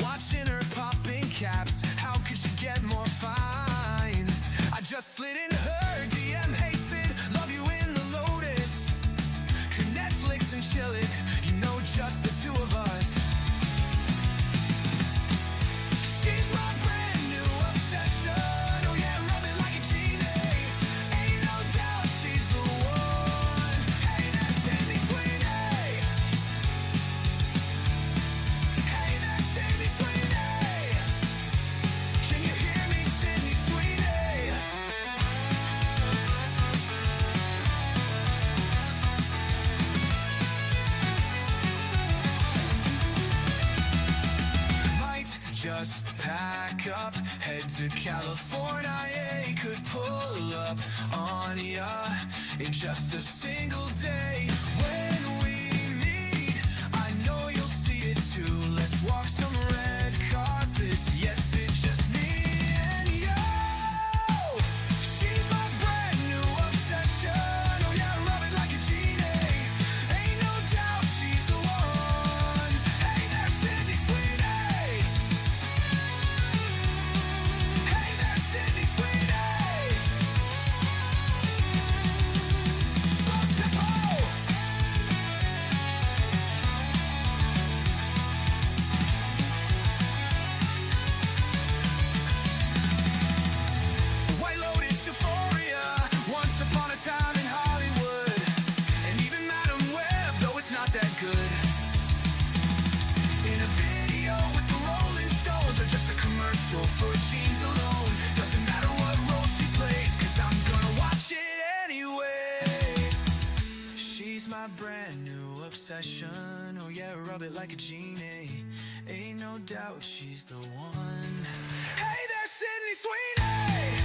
Watching her popping caps, how could she get more fine? I just slid in her DM, hey Sid, love you in the Lotus. Could Netflix and chill it, you know, just the two of us. She's my brand new obsession. Oh yeah, rub it like a genie. Ain't no doubt she's the one. Hey, there's Sydney Sweeney. Hey, there's Sydney Sweeney. Can you hear me, Sydney Sweeney? Might just pack up, head to California. Could pull up on ya in just a single day. When we meet, I know you'll see it too. Let's In a video with the Rolling Stones, or just a commercial for jeans alone. Doesn't matter what role she plays, 'cause I'm gonna watch it anyway. She's my brand new obsession. Oh yeah, rub it like a genie. Ain't no doubt she's the one. Hey there, Sydney Sweeney.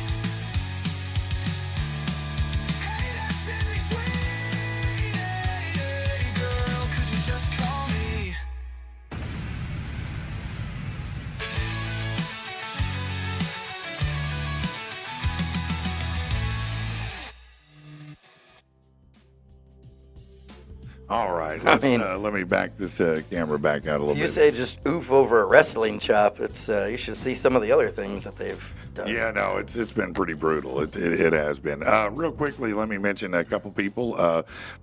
Hey there, Sydney Sweeney. Girl, could you just call me? All right. I mean- let me back this camera back out a little You bit. say just oof over a wrestling chop. It's you should see some of the other things that they've done. Yeah, no, it's been pretty brutal. It has been. Real quickly, let me mention a couple people.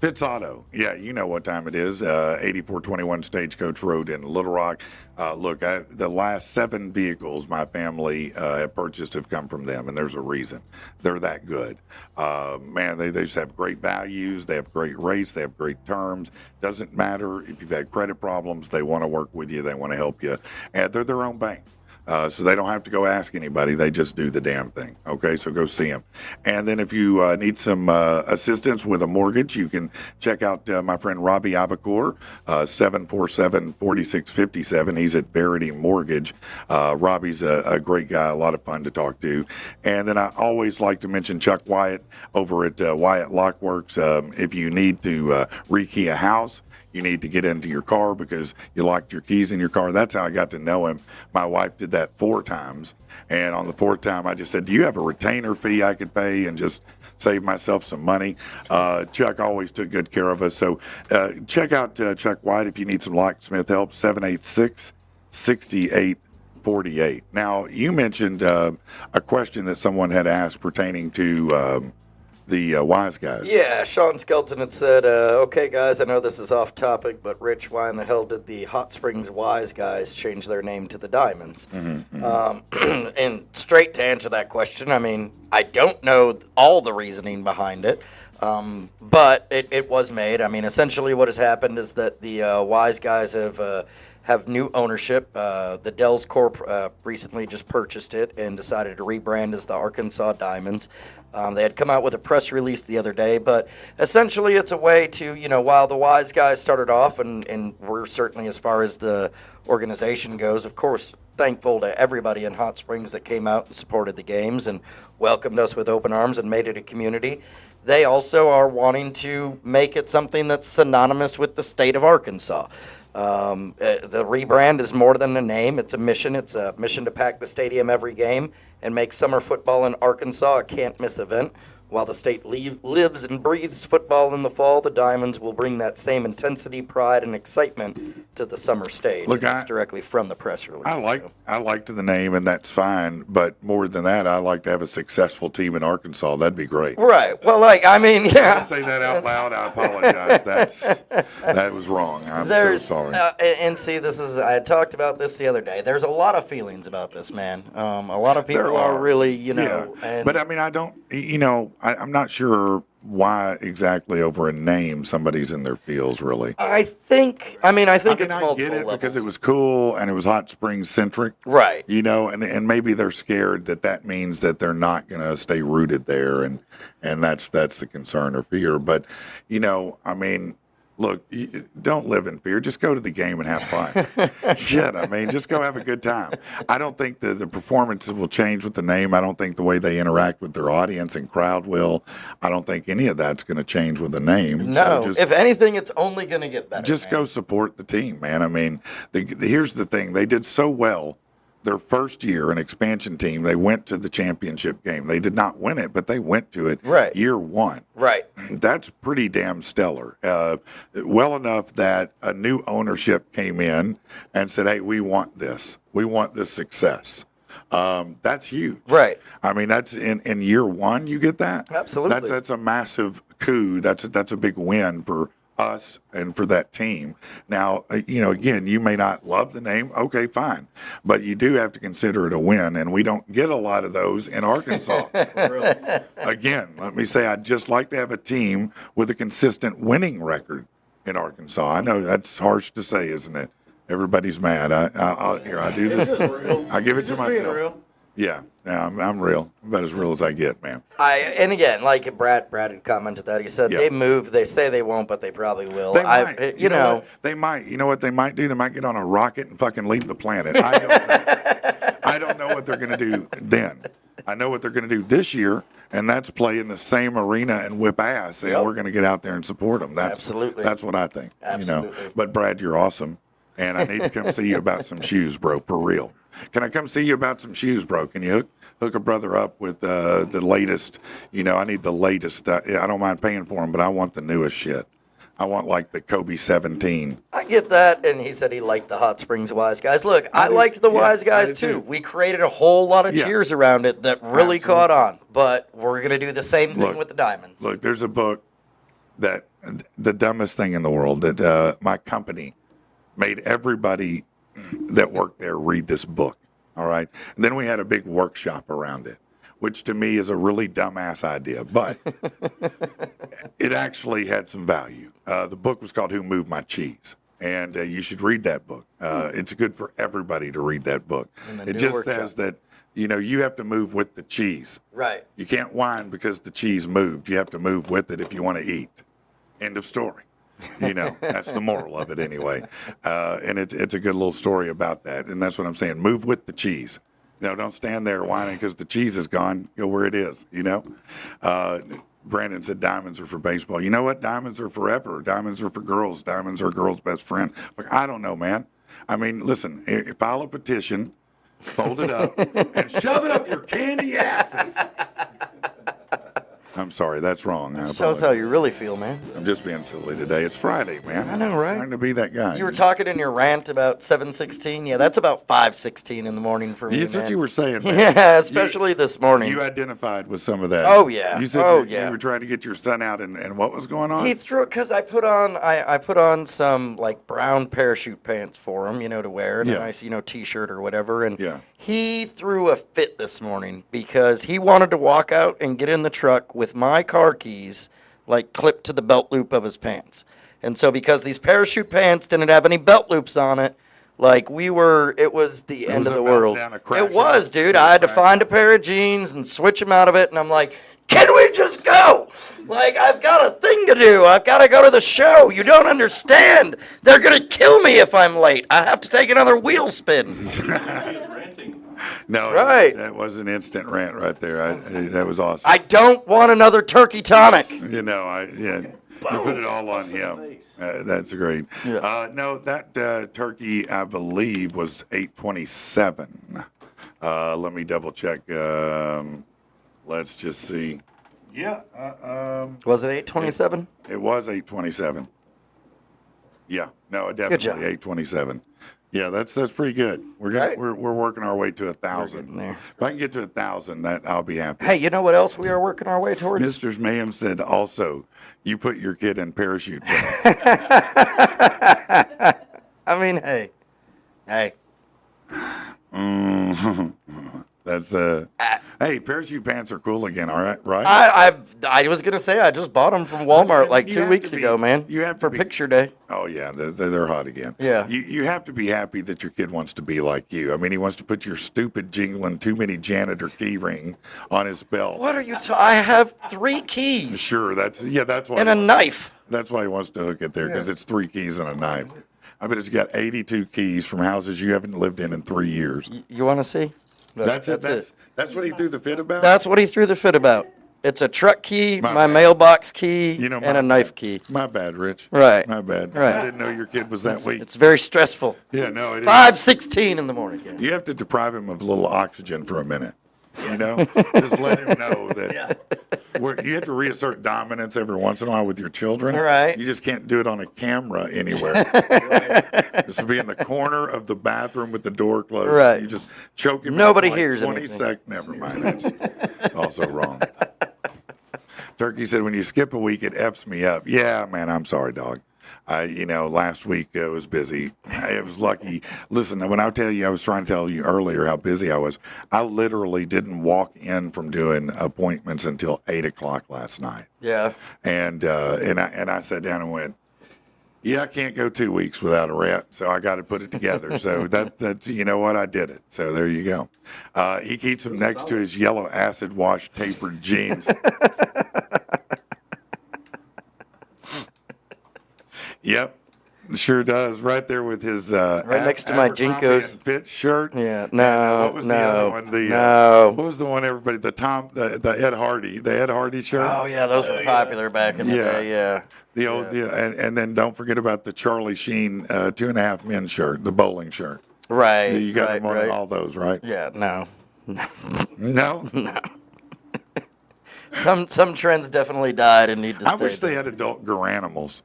Fitz Auto. Yeah, you know what time it is. 8421 Stagecoach Road in Little Rock. Look, the last 7 vehicles my family have purchased have come from them, and there's a reason. They're that good. Man, they just have great values. They have great rates. They have great terms. Doesn't matter if you've had credit problems. They want to work with you. They want to help you. And they're their own bank. So they don't have to go ask anybody. They just do the damn thing. Okay, so go see them. And then if you need some assistance with a mortgage, you can check out my friend Robbie Avacour, 747-4657. He's at Verity Mortgage. Robbie's a great guy, a lot of fun to talk to. And then I always like to mention Chuck Wyatt over at Wyatt Lockworks. If you need to rekey a house, you need to get into your car because you locked your keys in your car. That's how I got to know him. My wife did that 4 times. And on the 4th time, I just said, do you have a retainer fee I could pay and just save myself some money? Chuck always took good care of us. So check out Chuck White if you need some locksmith help, 786-6848. Now, you mentioned a question that someone had asked pertaining to the Wise Guys. Yeah, Sean Skelton had said, okay, guys, I know this is off topic, but Rich, why in the hell did the Hot Springs Wise Guys change their name to the Diamonds? And straight to answer that question, I mean, I don't know all the reasoning behind it, but it was made. I mean, essentially what has happened is that the Wise Guys have new ownership. The Dells Corp recently just purchased it and decided to rebrand as the Arkansas Diamonds. They had come out with a press release the other day, but essentially it's a way to, while the Wise Guys started off, and we're certainly, as far as the organization goes, of course, thankful to everybody in Hot Springs that came out and supported the games and welcomed us with open arms and made it a community. They also are wanting to make it something that's synonymous with the state of Arkansas. The rebrand is more than a name. It's a mission. It's a mission to pack the stadium every game and make summer football in Arkansas a can't-miss event. While the state lives and breathes football in the fall, the Diamonds will bring that same intensity, pride, and excitement to the summer stage. Look, That's directly from the press release. I liked the name, and that's fine. But more than that, I like to have a successful team in Arkansas. That'd be great. Right. Well, yeah. I say that out loud. I apologize. That was wrong. I'm so sorry. And see, I had talked about this the other day. There's a lot of feelings about this, man. A lot of people are really, Yeah. And, but I mean, I don't. I'm not sure why exactly over a name somebody's in their feels. Really. I think it's multiple I get it levels. because it was cool and it was Hot Springs centric. Right. And maybe they're scared that means that they're not going to stay rooted there, and that's the concern or fear. But look, don't live in fear. Just go to the game and have fun. Shit, just go have a good time. I don't think the performances will change with the name. I don't think the way they interact with their audience and crowd will. I don't think any of that's going to change with the name. No, if anything, it's only going to get better. Just go support the team, man. Here's the thing. They did so well. Their first year, an expansion team, they went to the championship game. They did not win it, but they went to it year one. Right. That's pretty damn stellar. Well enough that a new ownership came in and said, hey, we want this. We want this success. That's huge. Right. That's in year one, you get that? Absolutely. That's a massive coup. That's a big win for us and for that team. Now, again, you may not love the name. Okay, fine. But you do have to consider it a win, and we don't get a lot of those in Arkansas. Again, let me say, I'd just like to have a team with a consistent winning record in Arkansas. I know that's harsh to say, isn't it? Everybody's mad. I do this. It's just real. I give it It's to just being myself. real. Yeah, I'm real. About as real as I get, man. And again, like Brad had commented that he said Yeah. they move. They say they won't, but they probably will. They might. You know, what? They might. You know what they might do? They might get on a rocket and fucking leave the planet. I don't know. I don't know what they're going to do then. I know what they're going to do this year, and that's play in the same arena and whip ass, and we're going to get out there and support them. Absolutely. That's what I think. Absolutely. You know. But Brad, you're awesome, and I need to come see you about some shoes, bro, for real. Can I come see you about some shoes, bro? Can you hook a brother up with the latest? You know, I need the latest. I don't mind paying for them, but I want the newest shit. I want like the Kobe 17. I get that, and he said he liked the Hot Springs Wise Guys. Look, I liked the Wise Guys too. We created a whole lot of cheers around it that really caught on. But we're gonna do the same thing with the Diamonds. Look, there's a book that the dumbest thing in the world that my company made everybody that worked there read this book. All right, and then we had a big workshop around it, which to me is a really dumbass idea, but it actually had some value. The book was called Who Moved My Cheese? And you should read that book. It's good for everybody to read that book. It just says that, you know, you have to move with the cheese. Right. You can't whine because the cheese moved. You have to move with it if you want to eat. End of story. You know, that's the moral of it anyway. And it's a good little story about that. And that's what I'm saying. Move with the cheese. You know, don't stand there whining because the cheese is gone. Go where it is, you know. Brandon said diamonds are for baseball. You know what? Diamonds are forever. Diamonds are for girls. Diamonds are a girl's best friend. But I don't know, man. I mean, listen, file a petition, fold it up, and shove it up your candy asses. I'm sorry, that's wrong. Shows how you really feel, man. I'm just being silly today. It's Friday, man. I know, right? I'm trying to be that guy. You were talking in your rant about 7:16. Yeah, that's about 5:16 in the morning for me, That's what man. you were saying, man. Yeah, especially this morning. You identified with some of that. Oh, yeah. You said Oh, that yeah. you were trying to get your son out, and what was going on? He threw it because I put on some like brown parachute pants for him, you know, to wear, and a nice, you know, T-shirt or whatever. And he threw a fit this morning because he wanted to walk out and get in the truck with my car keys like clipped to the belt loop of his pants. And so because these parachute pants didn't have any belt loops on it, like it was the end of the world. It was, dude. I had to find a pair of jeans and switch them out of it, and I'm like, can we just go? Like, I've got a thing to do. I've got to go to the show. You don't understand. They're going to kill me if I'm late. I have to take another wheel spin. No, right. That was an instant rant right there. That was awesome. I don't want another turkey tonic. You know, you put it all on him. That's great. Yeah. No, that turkey, I believe, was 827. Let me double check. Let's just see. Yeah. Was it 827? It was 827. Yeah. No, definitely 827. Yeah, that's pretty good. We're working our way to 1,000. If I can get to 1,000, that I'll be happy. Hey, you know what else we are working our way towards? Mr. Mayhem said also, you put your kid in parachute pants. I mean, hey. That's hey, parachute pants are cool again. All right, right? I was gonna say I just bought them from Walmart like 2 weeks ago, man. You have for picture day. Oh yeah, they're hot again. Yeah. You have to be happy that your kid wants to be like you. I mean, he wants to put your stupid jingling too many janitor key ring on his belt. What are you? I have 3 keys. Sure, that's why. And a knife. That's why he wants to hook it there because it's 3 keys and a knife. I bet it's got 82 keys from houses you haven't lived in 3 years. You want to see? That's it. That's what he threw the fit about? That's what he threw the fit about. It's a truck key, my mailbox key, and a knife key. My bad, Rich. Right. My bad. Right. I didn't know your kid was that weak. It's very stressful. Yeah, no, it is. 5:16 in the morning. Yeah. You have to deprive him of a little oxygen for a minute. You know? Just let him know that you have to reassert dominance every once in a while with your children. Right. You just can't do it on a camera anywhere. Just be in the corner of the bathroom with the door closed. Right. You just choke him. Nobody out for hears 20 anything. seconds. Never mind. That's also wrong. Turkey said, when you skip a week, it F's me up. Yeah, man, I'm sorry, dog. Last week I was busy. I was lucky. Listen, when I tell you, I was trying to tell you earlier how busy I was. I literally didn't walk in from doing appointments until 8 o'clock last night. Yeah. And I sat down and went, Yeah, I can't go 2 weeks without a rant, so I got to put it together. So that's you know what, I did it. So there you go. He keeps them next to his yellow acid wash tapered jeans. Yep. Sure does. Right there with his right next to my Abercrombie Jinkos and Fitch shirt. Yeah, And, no, what was no, the other one? no. What was the one everybody? The Ed Hardy shirt. Oh yeah, those were popular back in the day. Yeah. The old and then don't forget about the Charlie Sheen 2.5 Men shirt, the bowling shirt. Right. You got right, them on right. all those, right? Yeah. No. No. Some trends definitely died and need to I stay. wish they had adult Garanimals.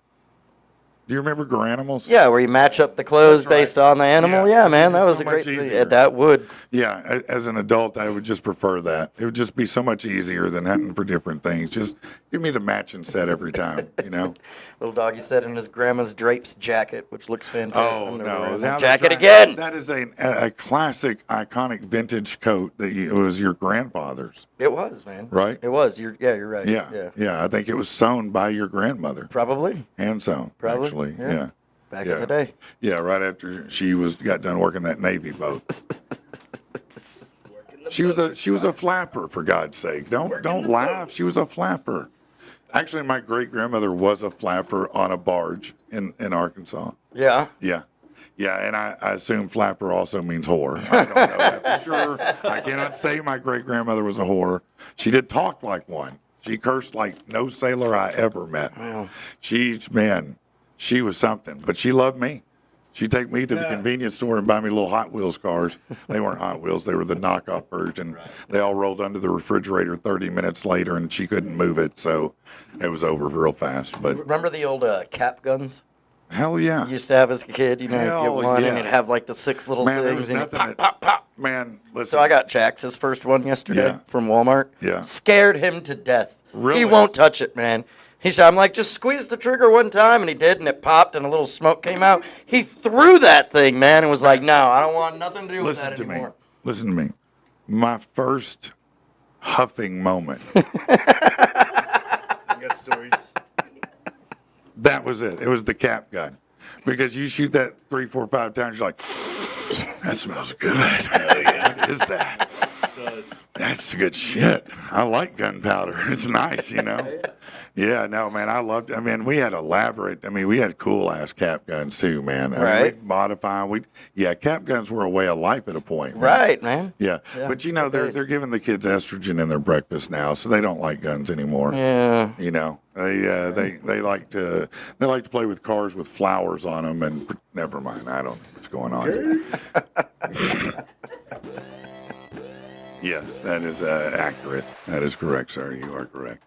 Do you remember Garanimals? Yeah, where you match up the clothes That's right. based on the animal. Yeah, Yeah, man, it'd be that was so a great. much easier. That would. Yeah, as an adult, I would just prefer that. It would just be so much easier than hunting for different things. Just give me the matching set every time, you know? Little doggy said in his grandma's drapes jacket, which looks fantastic. Oh, I'm never no. wearing Now that jacket that's again. That is a classic, iconic vintage coat that it was your grandfather's, It was, man. right? It was. You're right. Yeah. I think it was sewn by your grandmother. Probably. Hand sewn, Probably, actually. yeah. Yeah. Back Yeah. in the day. Yeah, right after she got done working that Navy boat. She was a flapper, for God's sake. Don't laugh. She was a flapper. Actually, my great grandmother was a flapper on a barge in Arkansas. Yeah. Yeah. Yeah, and I assume flapper also means whore. I don't know that for sure. I cannot say my great grandmother was a whore. She did talk like one. She cursed like no sailor I ever met. Wow. She was something, but she loved me. She'd take me to the convenience store and buy me little Hot Wheels cars. They weren't Hot Wheels. They were the knockoff version. Right. They all rolled under the refrigerator 30 minutes later, and she couldn't move it, so it was over real fast. But remember the old cap guns? Hell yeah. You used to have as a kid, you know, Hell get one yeah. and it'd have like the 6 little Man, there things was and you nothing pop, that- pop, pop. Man, listen. So I got Jax's first one yesterday Yeah. from Walmart. Yeah. Scared him to death. Really? He won't touch it, man. He said, I'm like, just squeeze the trigger one time, and he did, and it popped, and a little smoke came out. He threw that thing, man, and was like, no, I don't want nothing to do with that anymore. Listen to me. My first huffing moment. I got stories. That was it. It was the cap gun. Because you shoot that 3, 4, 5 times, you're like, that smells good. What is that? It does. That's good shit. I like gunpowder. It's nice, you know? Yeah, no, man, I loved it. I mean, we had we had cool-ass cap guns, too, man. I mean, Right. we'd modify them. Cap guns were a way of life at a point. Man. Right, man. Yeah. But, you know, they're giving the kids estrogen in their breakfast now, so they don't like guns anymore. Yeah. You know, they like to play with cars with flowers on them, and never mind. I don't know what's going on. Yes, that is accurate. That is correct, sir. You are correct.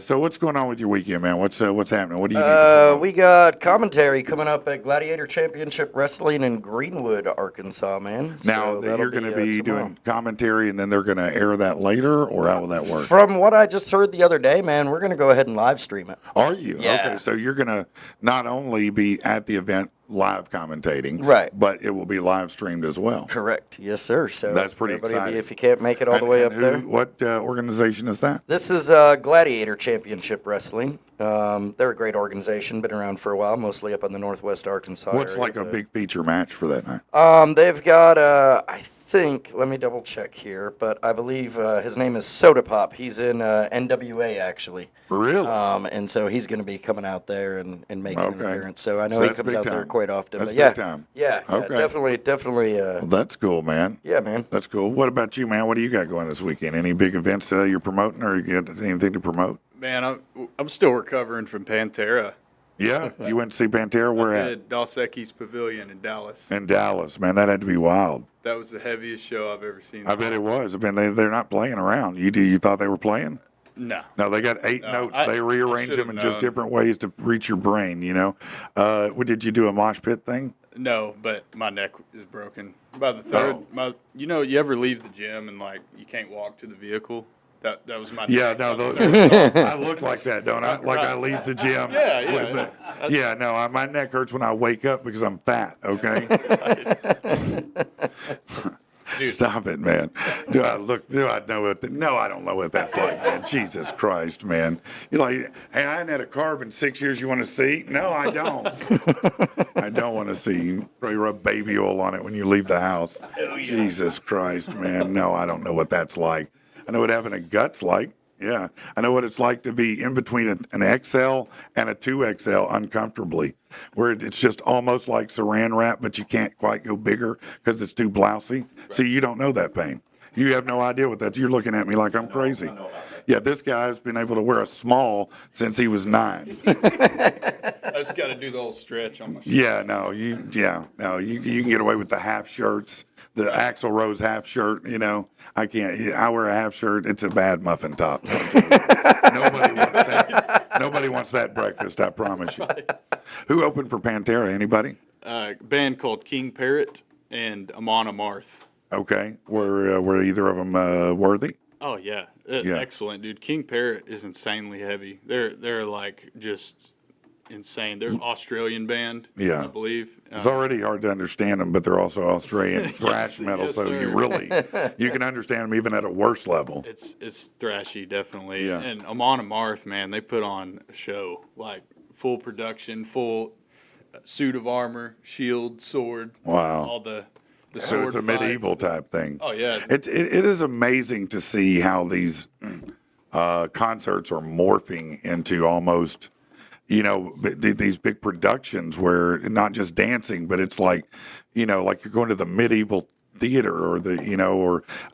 So what's going on with your weekend, man? What's happening? What do you need to promote? We got commentary coming up at Gladiator Championship Wrestling in Greenwood, Arkansas, man. Now, So that that'll you're going to be tomorrow. doing commentary, and then they're going to air that later, or how will that work? From what I just heard the other day, man, we're going to go ahead and live stream it. Are you? Yeah. Okay, so you're going to not only be at the event live commentating, Right. but it will be live streamed as well. Correct. Yes, sir. So That's pretty everybody, exciting. if you can't make it all the way up there. What organization is that? This is Gladiator Championship Wrestling. They're a great organization, been around for a while, mostly up in the northwest Arkansas What's area, like a but- big feature match for that night? They've got, I think, let me double check here, but I believe his name is Soda Pop. He's in NWA, actually. Really? And so he's going to be coming out there and making an Okay. appearance. So I know So he that's comes big out there time. quite often. That's but yeah, big time. Yeah, Okay. definitely. Well, that's cool, man. Yeah, man. That's cool. What about you, man? What do you got going this weekend? Any big events you're promoting, or you got anything to promote? Man, I'm still recovering from Pantera. Yeah, you went to see Pantera. Where at? At Dos Equis Pavilion in Dallas. In Dallas, man. That had to be wild. That was the heaviest show I've ever seen. I bet it was. I mean, they're not playing around. You thought they were playing? No. No, they got 8 notes. They rearrange them in should've just known. different ways to reach your brain. You know. Did you do a mosh pit thing? No, but my neck is broken. By the third, you ever leave the gym and like you can't walk to the vehicle? That was my Yeah, neck. no, I look like that, don't I? Like I leave the gym. Yeah. No, my neck hurts when I wake up because I'm fat. Okay. Stop it, man. Do I know what? No, I don't know what that's like, man. Jesus Christ, man. You're like, hey, I hadn't had a carb in 6 years. You want to see? No, I don't. I don't want to see. You probably rub baby oil on it when you leave the house. Jesus Christ, man. No, I don't know what that's like. I know what having a gut's like. Yeah, I know what it's like to be in between an XL and a 2XL uncomfortably, where it's just almost like saran wrap, but you can't quite go bigger because it's too blousy. See, you don't know that pain. You have no idea what that. You're looking at me like I'm crazy. Yeah, this guy's been able to wear a small since he was 9. I just got to do the old stretch on my shirt. You can get away with the half shirts, the Axl Rose half shirt. You know, I can't. I wear a half shirt. It's a bad muffin top. Nobody wants that. Nobody wants that breakfast. I promise you. Who opened for Pantera? Anybody? Band called King Parrot and Amon Amarth. Okay, were either of them worthy? Oh yeah, excellent, dude. King Parrot is insanely heavy. They're like just insane. They're an Australian band, I believe. It's already hard to understand them, but they're also Australian thrash metal, so sir. you can understand them even at a worse level. It's thrashy, definitely. Yeah. And Amon Amarth, man, they put on a show, like full production, full suit of armor, shield, sword. Wow. All the So sword it's a fights. medieval type thing. Oh yeah. It is amazing to see how these concerts are morphing into almost, these big productions where not just dancing, but it's like, like you're going to the medieval theater or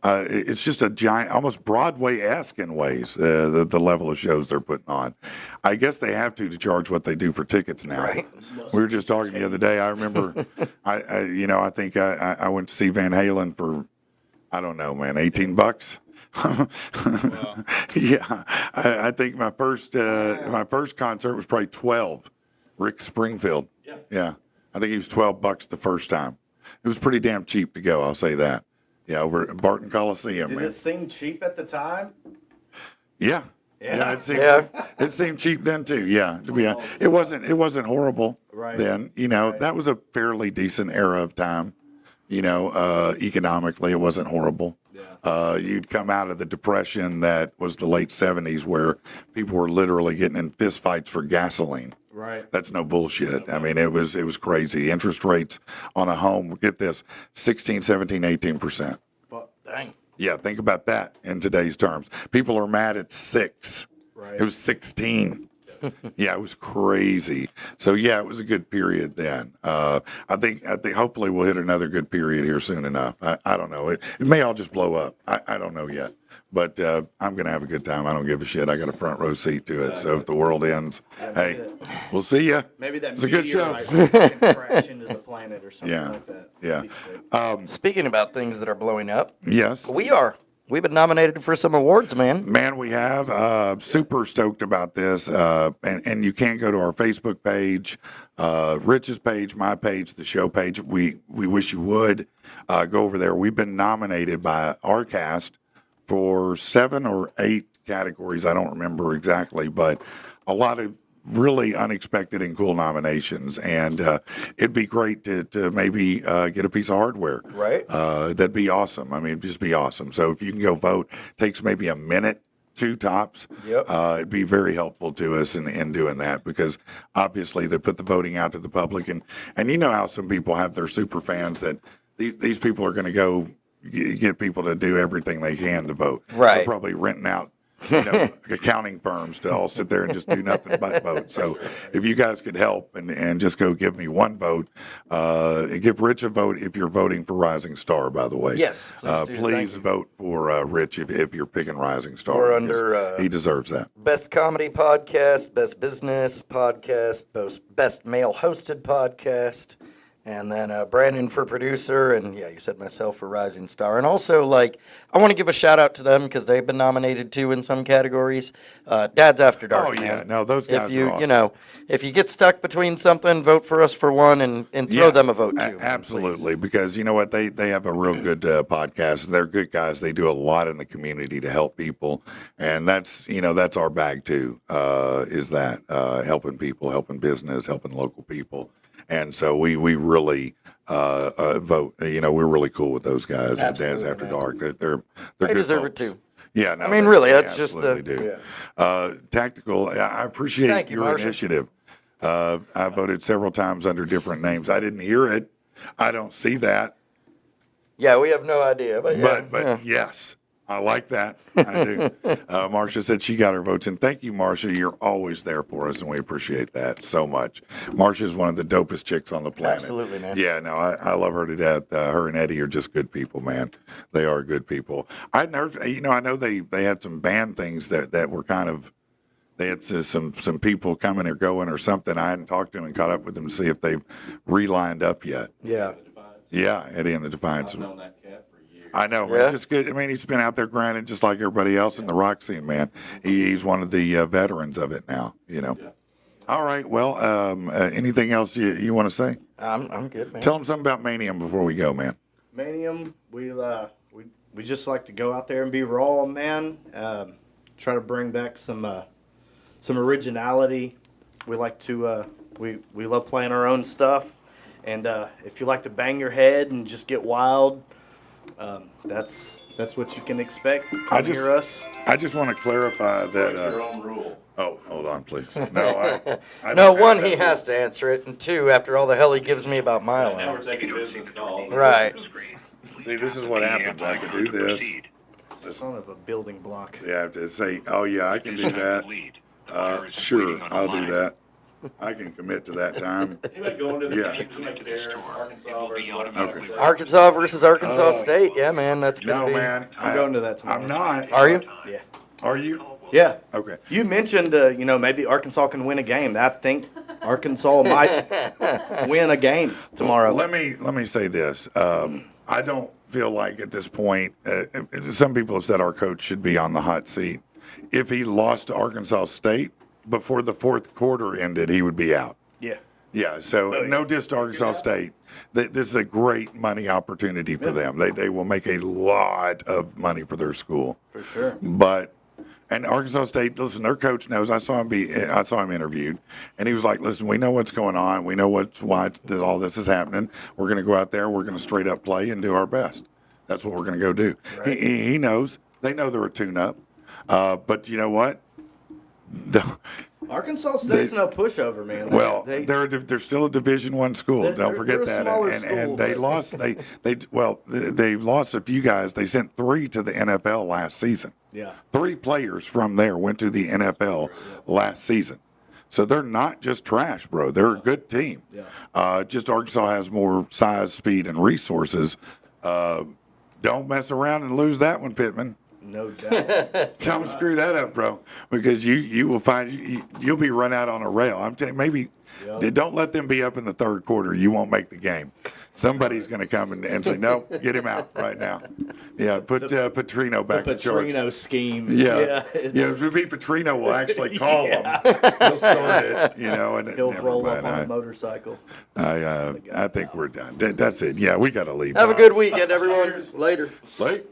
it's just a giant, almost Broadway-esque in ways, the level of shows they're putting on. I guess they have to charge what they do for tickets now. Right. We were just talking the other day. I remember, I think I went to see Van Halen for, I don't know, man, $18. Wow. Yeah, I think my first concert was probably 12. Rick Springfield. Yeah, I think he was $12 the first time. It was pretty damn cheap to go. I'll say that. Yeah, over at Barton Coliseum. Did man. it seem cheap at the time? Yeah. It seemed cheap then too. Yeah, it wasn't horrible then. That was a fairly decent era of time. Economically, it wasn't horrible. You'd come out of the Depression that was the late 70s, where people were literally getting in fistfights for gasoline. Right. That's no bullshit. I mean, it was crazy. Interest rates on a home, get this, 16, 17, 18%. Dang. Yeah, think about that in today's terms. People are mad at 6. Right. It was 16. Yeah, it was crazy. So yeah, it was a good period then. I think hopefully we'll hit another good period here soon enough. I don't know. It may all just blow up. I don't know yet. But I'm going to have a good time. I don't give a shit. I got a front row seat to it. So if the world ends, hey, we'll see ya. Maybe that It's a good show. can crash into the planet or something like that. Yeah. That'd be sick. Speaking about things that are blowing up, Yes. we've been nominated for some awards, man. Man, we have. Super stoked about this. And you can go to our Facebook page, Rich's page, my page, the show page. We wish you would go over there. We've been nominated by our cast for 7 or 8 categories. I don't remember exactly, but a lot of really unexpected and cool nominations. And it'd be great to maybe get a piece of hardware. Right. That'd be awesome. I mean, it'd just be awesome. So if you can go vote, takes maybe a minute, 2 tops. Yep. It'd be very helpful to us in doing that, because obviously they put the voting out to the public. And you know how some people have their super fans that these people are going to go get people to do everything they can to vote. Right. They're probably renting out accounting firms to all sit there and just do nothing but vote. So if you guys could help and just go give me 1 vote, give Rich a vote if you're voting for Rising Star, by the way. Yes, please do. Please Thank you. vote for Rich if you're picking Rising Star. We're because under, he deserves that. Best comedy podcast, best business podcast, best male hosted podcast, and then Brandon for producer, and yeah, you said myself for Rising Star. And also, I want to give a shout out to them because they've been nominated too in some categories. Dad's After Dark. Oh, yeah. man. No, those guys if you, are awesome. If you get stuck between something, vote for us for one and throw them a vote too. Absolutely, because you know what? They have a real good podcast. They're good guys. They do a lot in the community to help people, and that's our bag too. Is that helping people, helping business, helping local people. And so we really vote. We're really cool with those guys at Dads Absolutely, After man. Dark. They're They good deserve folks. it too. Yeah, no, I mean, really, they that's just absolutely the. do. Tactical. I appreciate Thank you, your Marcia. initiative. I voted several times under different names. I didn't hear it. I don't see that. Yeah, we have no idea, but yeah. But yes, I like that. I do. Marcia said she got her votes in. Thank you, Marcia. You're always there for us, and we appreciate that so much. Marcia is one of the dopest chicks on the planet. Absolutely, man. Yeah, no, I love her to death. Her and Eddie are just good people, man. They are good people. I heard, I know they had some band things that were kind of. They had some people coming or going or something. I hadn't talked to them and caught up with them to see if they've relined up yet. Yeah. Yeah, Eddie and the Defiance. I've known that cat for years. I know, man. Yeah. Just good. I mean, he's been out there grinding just like everybody else in the rock scene, man. He's one of the veterans of it now, All right. Well, anything else you want to say? I'm good, man. Tell them something about Manium before we go, man. Manium, we just like to go out there and be raw, man. Try to bring back some originality. We like to we love playing our own stuff, and if you like to bang your head and just get wild, that's what you can expect. Come hear us. I just want to clarify that. Your own rule. Oh, hold on, please. No, I No, don't one, have he that has to answer it, and two, after all the hell he gives me about my Now we're allowance. taking business calls. Right. See, this is what happens. I have to do this. Son of a building block. You have to say, oh, yeah, I can do that. Sure, I'll do that. I can commit to that time. Anybody going to the Yeah. game? Anybody care? Arkansas versus Arkansas Okay. State? Arkansas versus Arkansas State. Yeah, man, that's gonna No, be. man. I'm going to that tomorrow. I'm not. Are you? Yeah. Are you? Yeah. Okay. You mentioned, maybe Arkansas can win a game. I think Arkansas might win a game tomorrow. Let me say this. I don't feel like at this point, some people have said our coach should be on the hot seat. If he lost to Arkansas State before the fourth quarter ended, he would be out. Yeah. Yeah, so no diss to Arkansas State. This is a great money opportunity for them. They will make a lot of money for their school. For sure. And Arkansas State, listen, their coach knows. I saw him interviewed, and he was like, "Listen, we know what's going on. We know why all this is happening. We're going to go out there. We're going to straight up play and do our best. That's what we're going to go do." Right. He knows. They know they're a tune-up. But you know what? Arkansas State's no pushover, man. They're still a Division I school. Don't forget they're a that. smaller school, And they lost. They lost a few guys. They sent 3 to the NFL last season. Yeah. 3 players from there went to the NFL last season. So they're not just trash, bro. They're a good team. Yeah. Just Arkansas has more size, speed, and resources. Don't mess around and lose that one, Pittman. No doubt. Don't screw that up, bro, because you will find you'll be run out on a rail. I'm telling you, maybe don't let them be up in the third quarter. You won't make the game. Somebody's going to come and say, no, get him out right now. Yeah, put Petrino back in charge. Petrino scheme. Yeah. If it be Petrino, we'll actually call him. He'll start it, and He'll roll up on mind. a motorcycle. I think we're done. That's it. Yeah, we got to leave. Have a good weekend, everyone. Later. Late.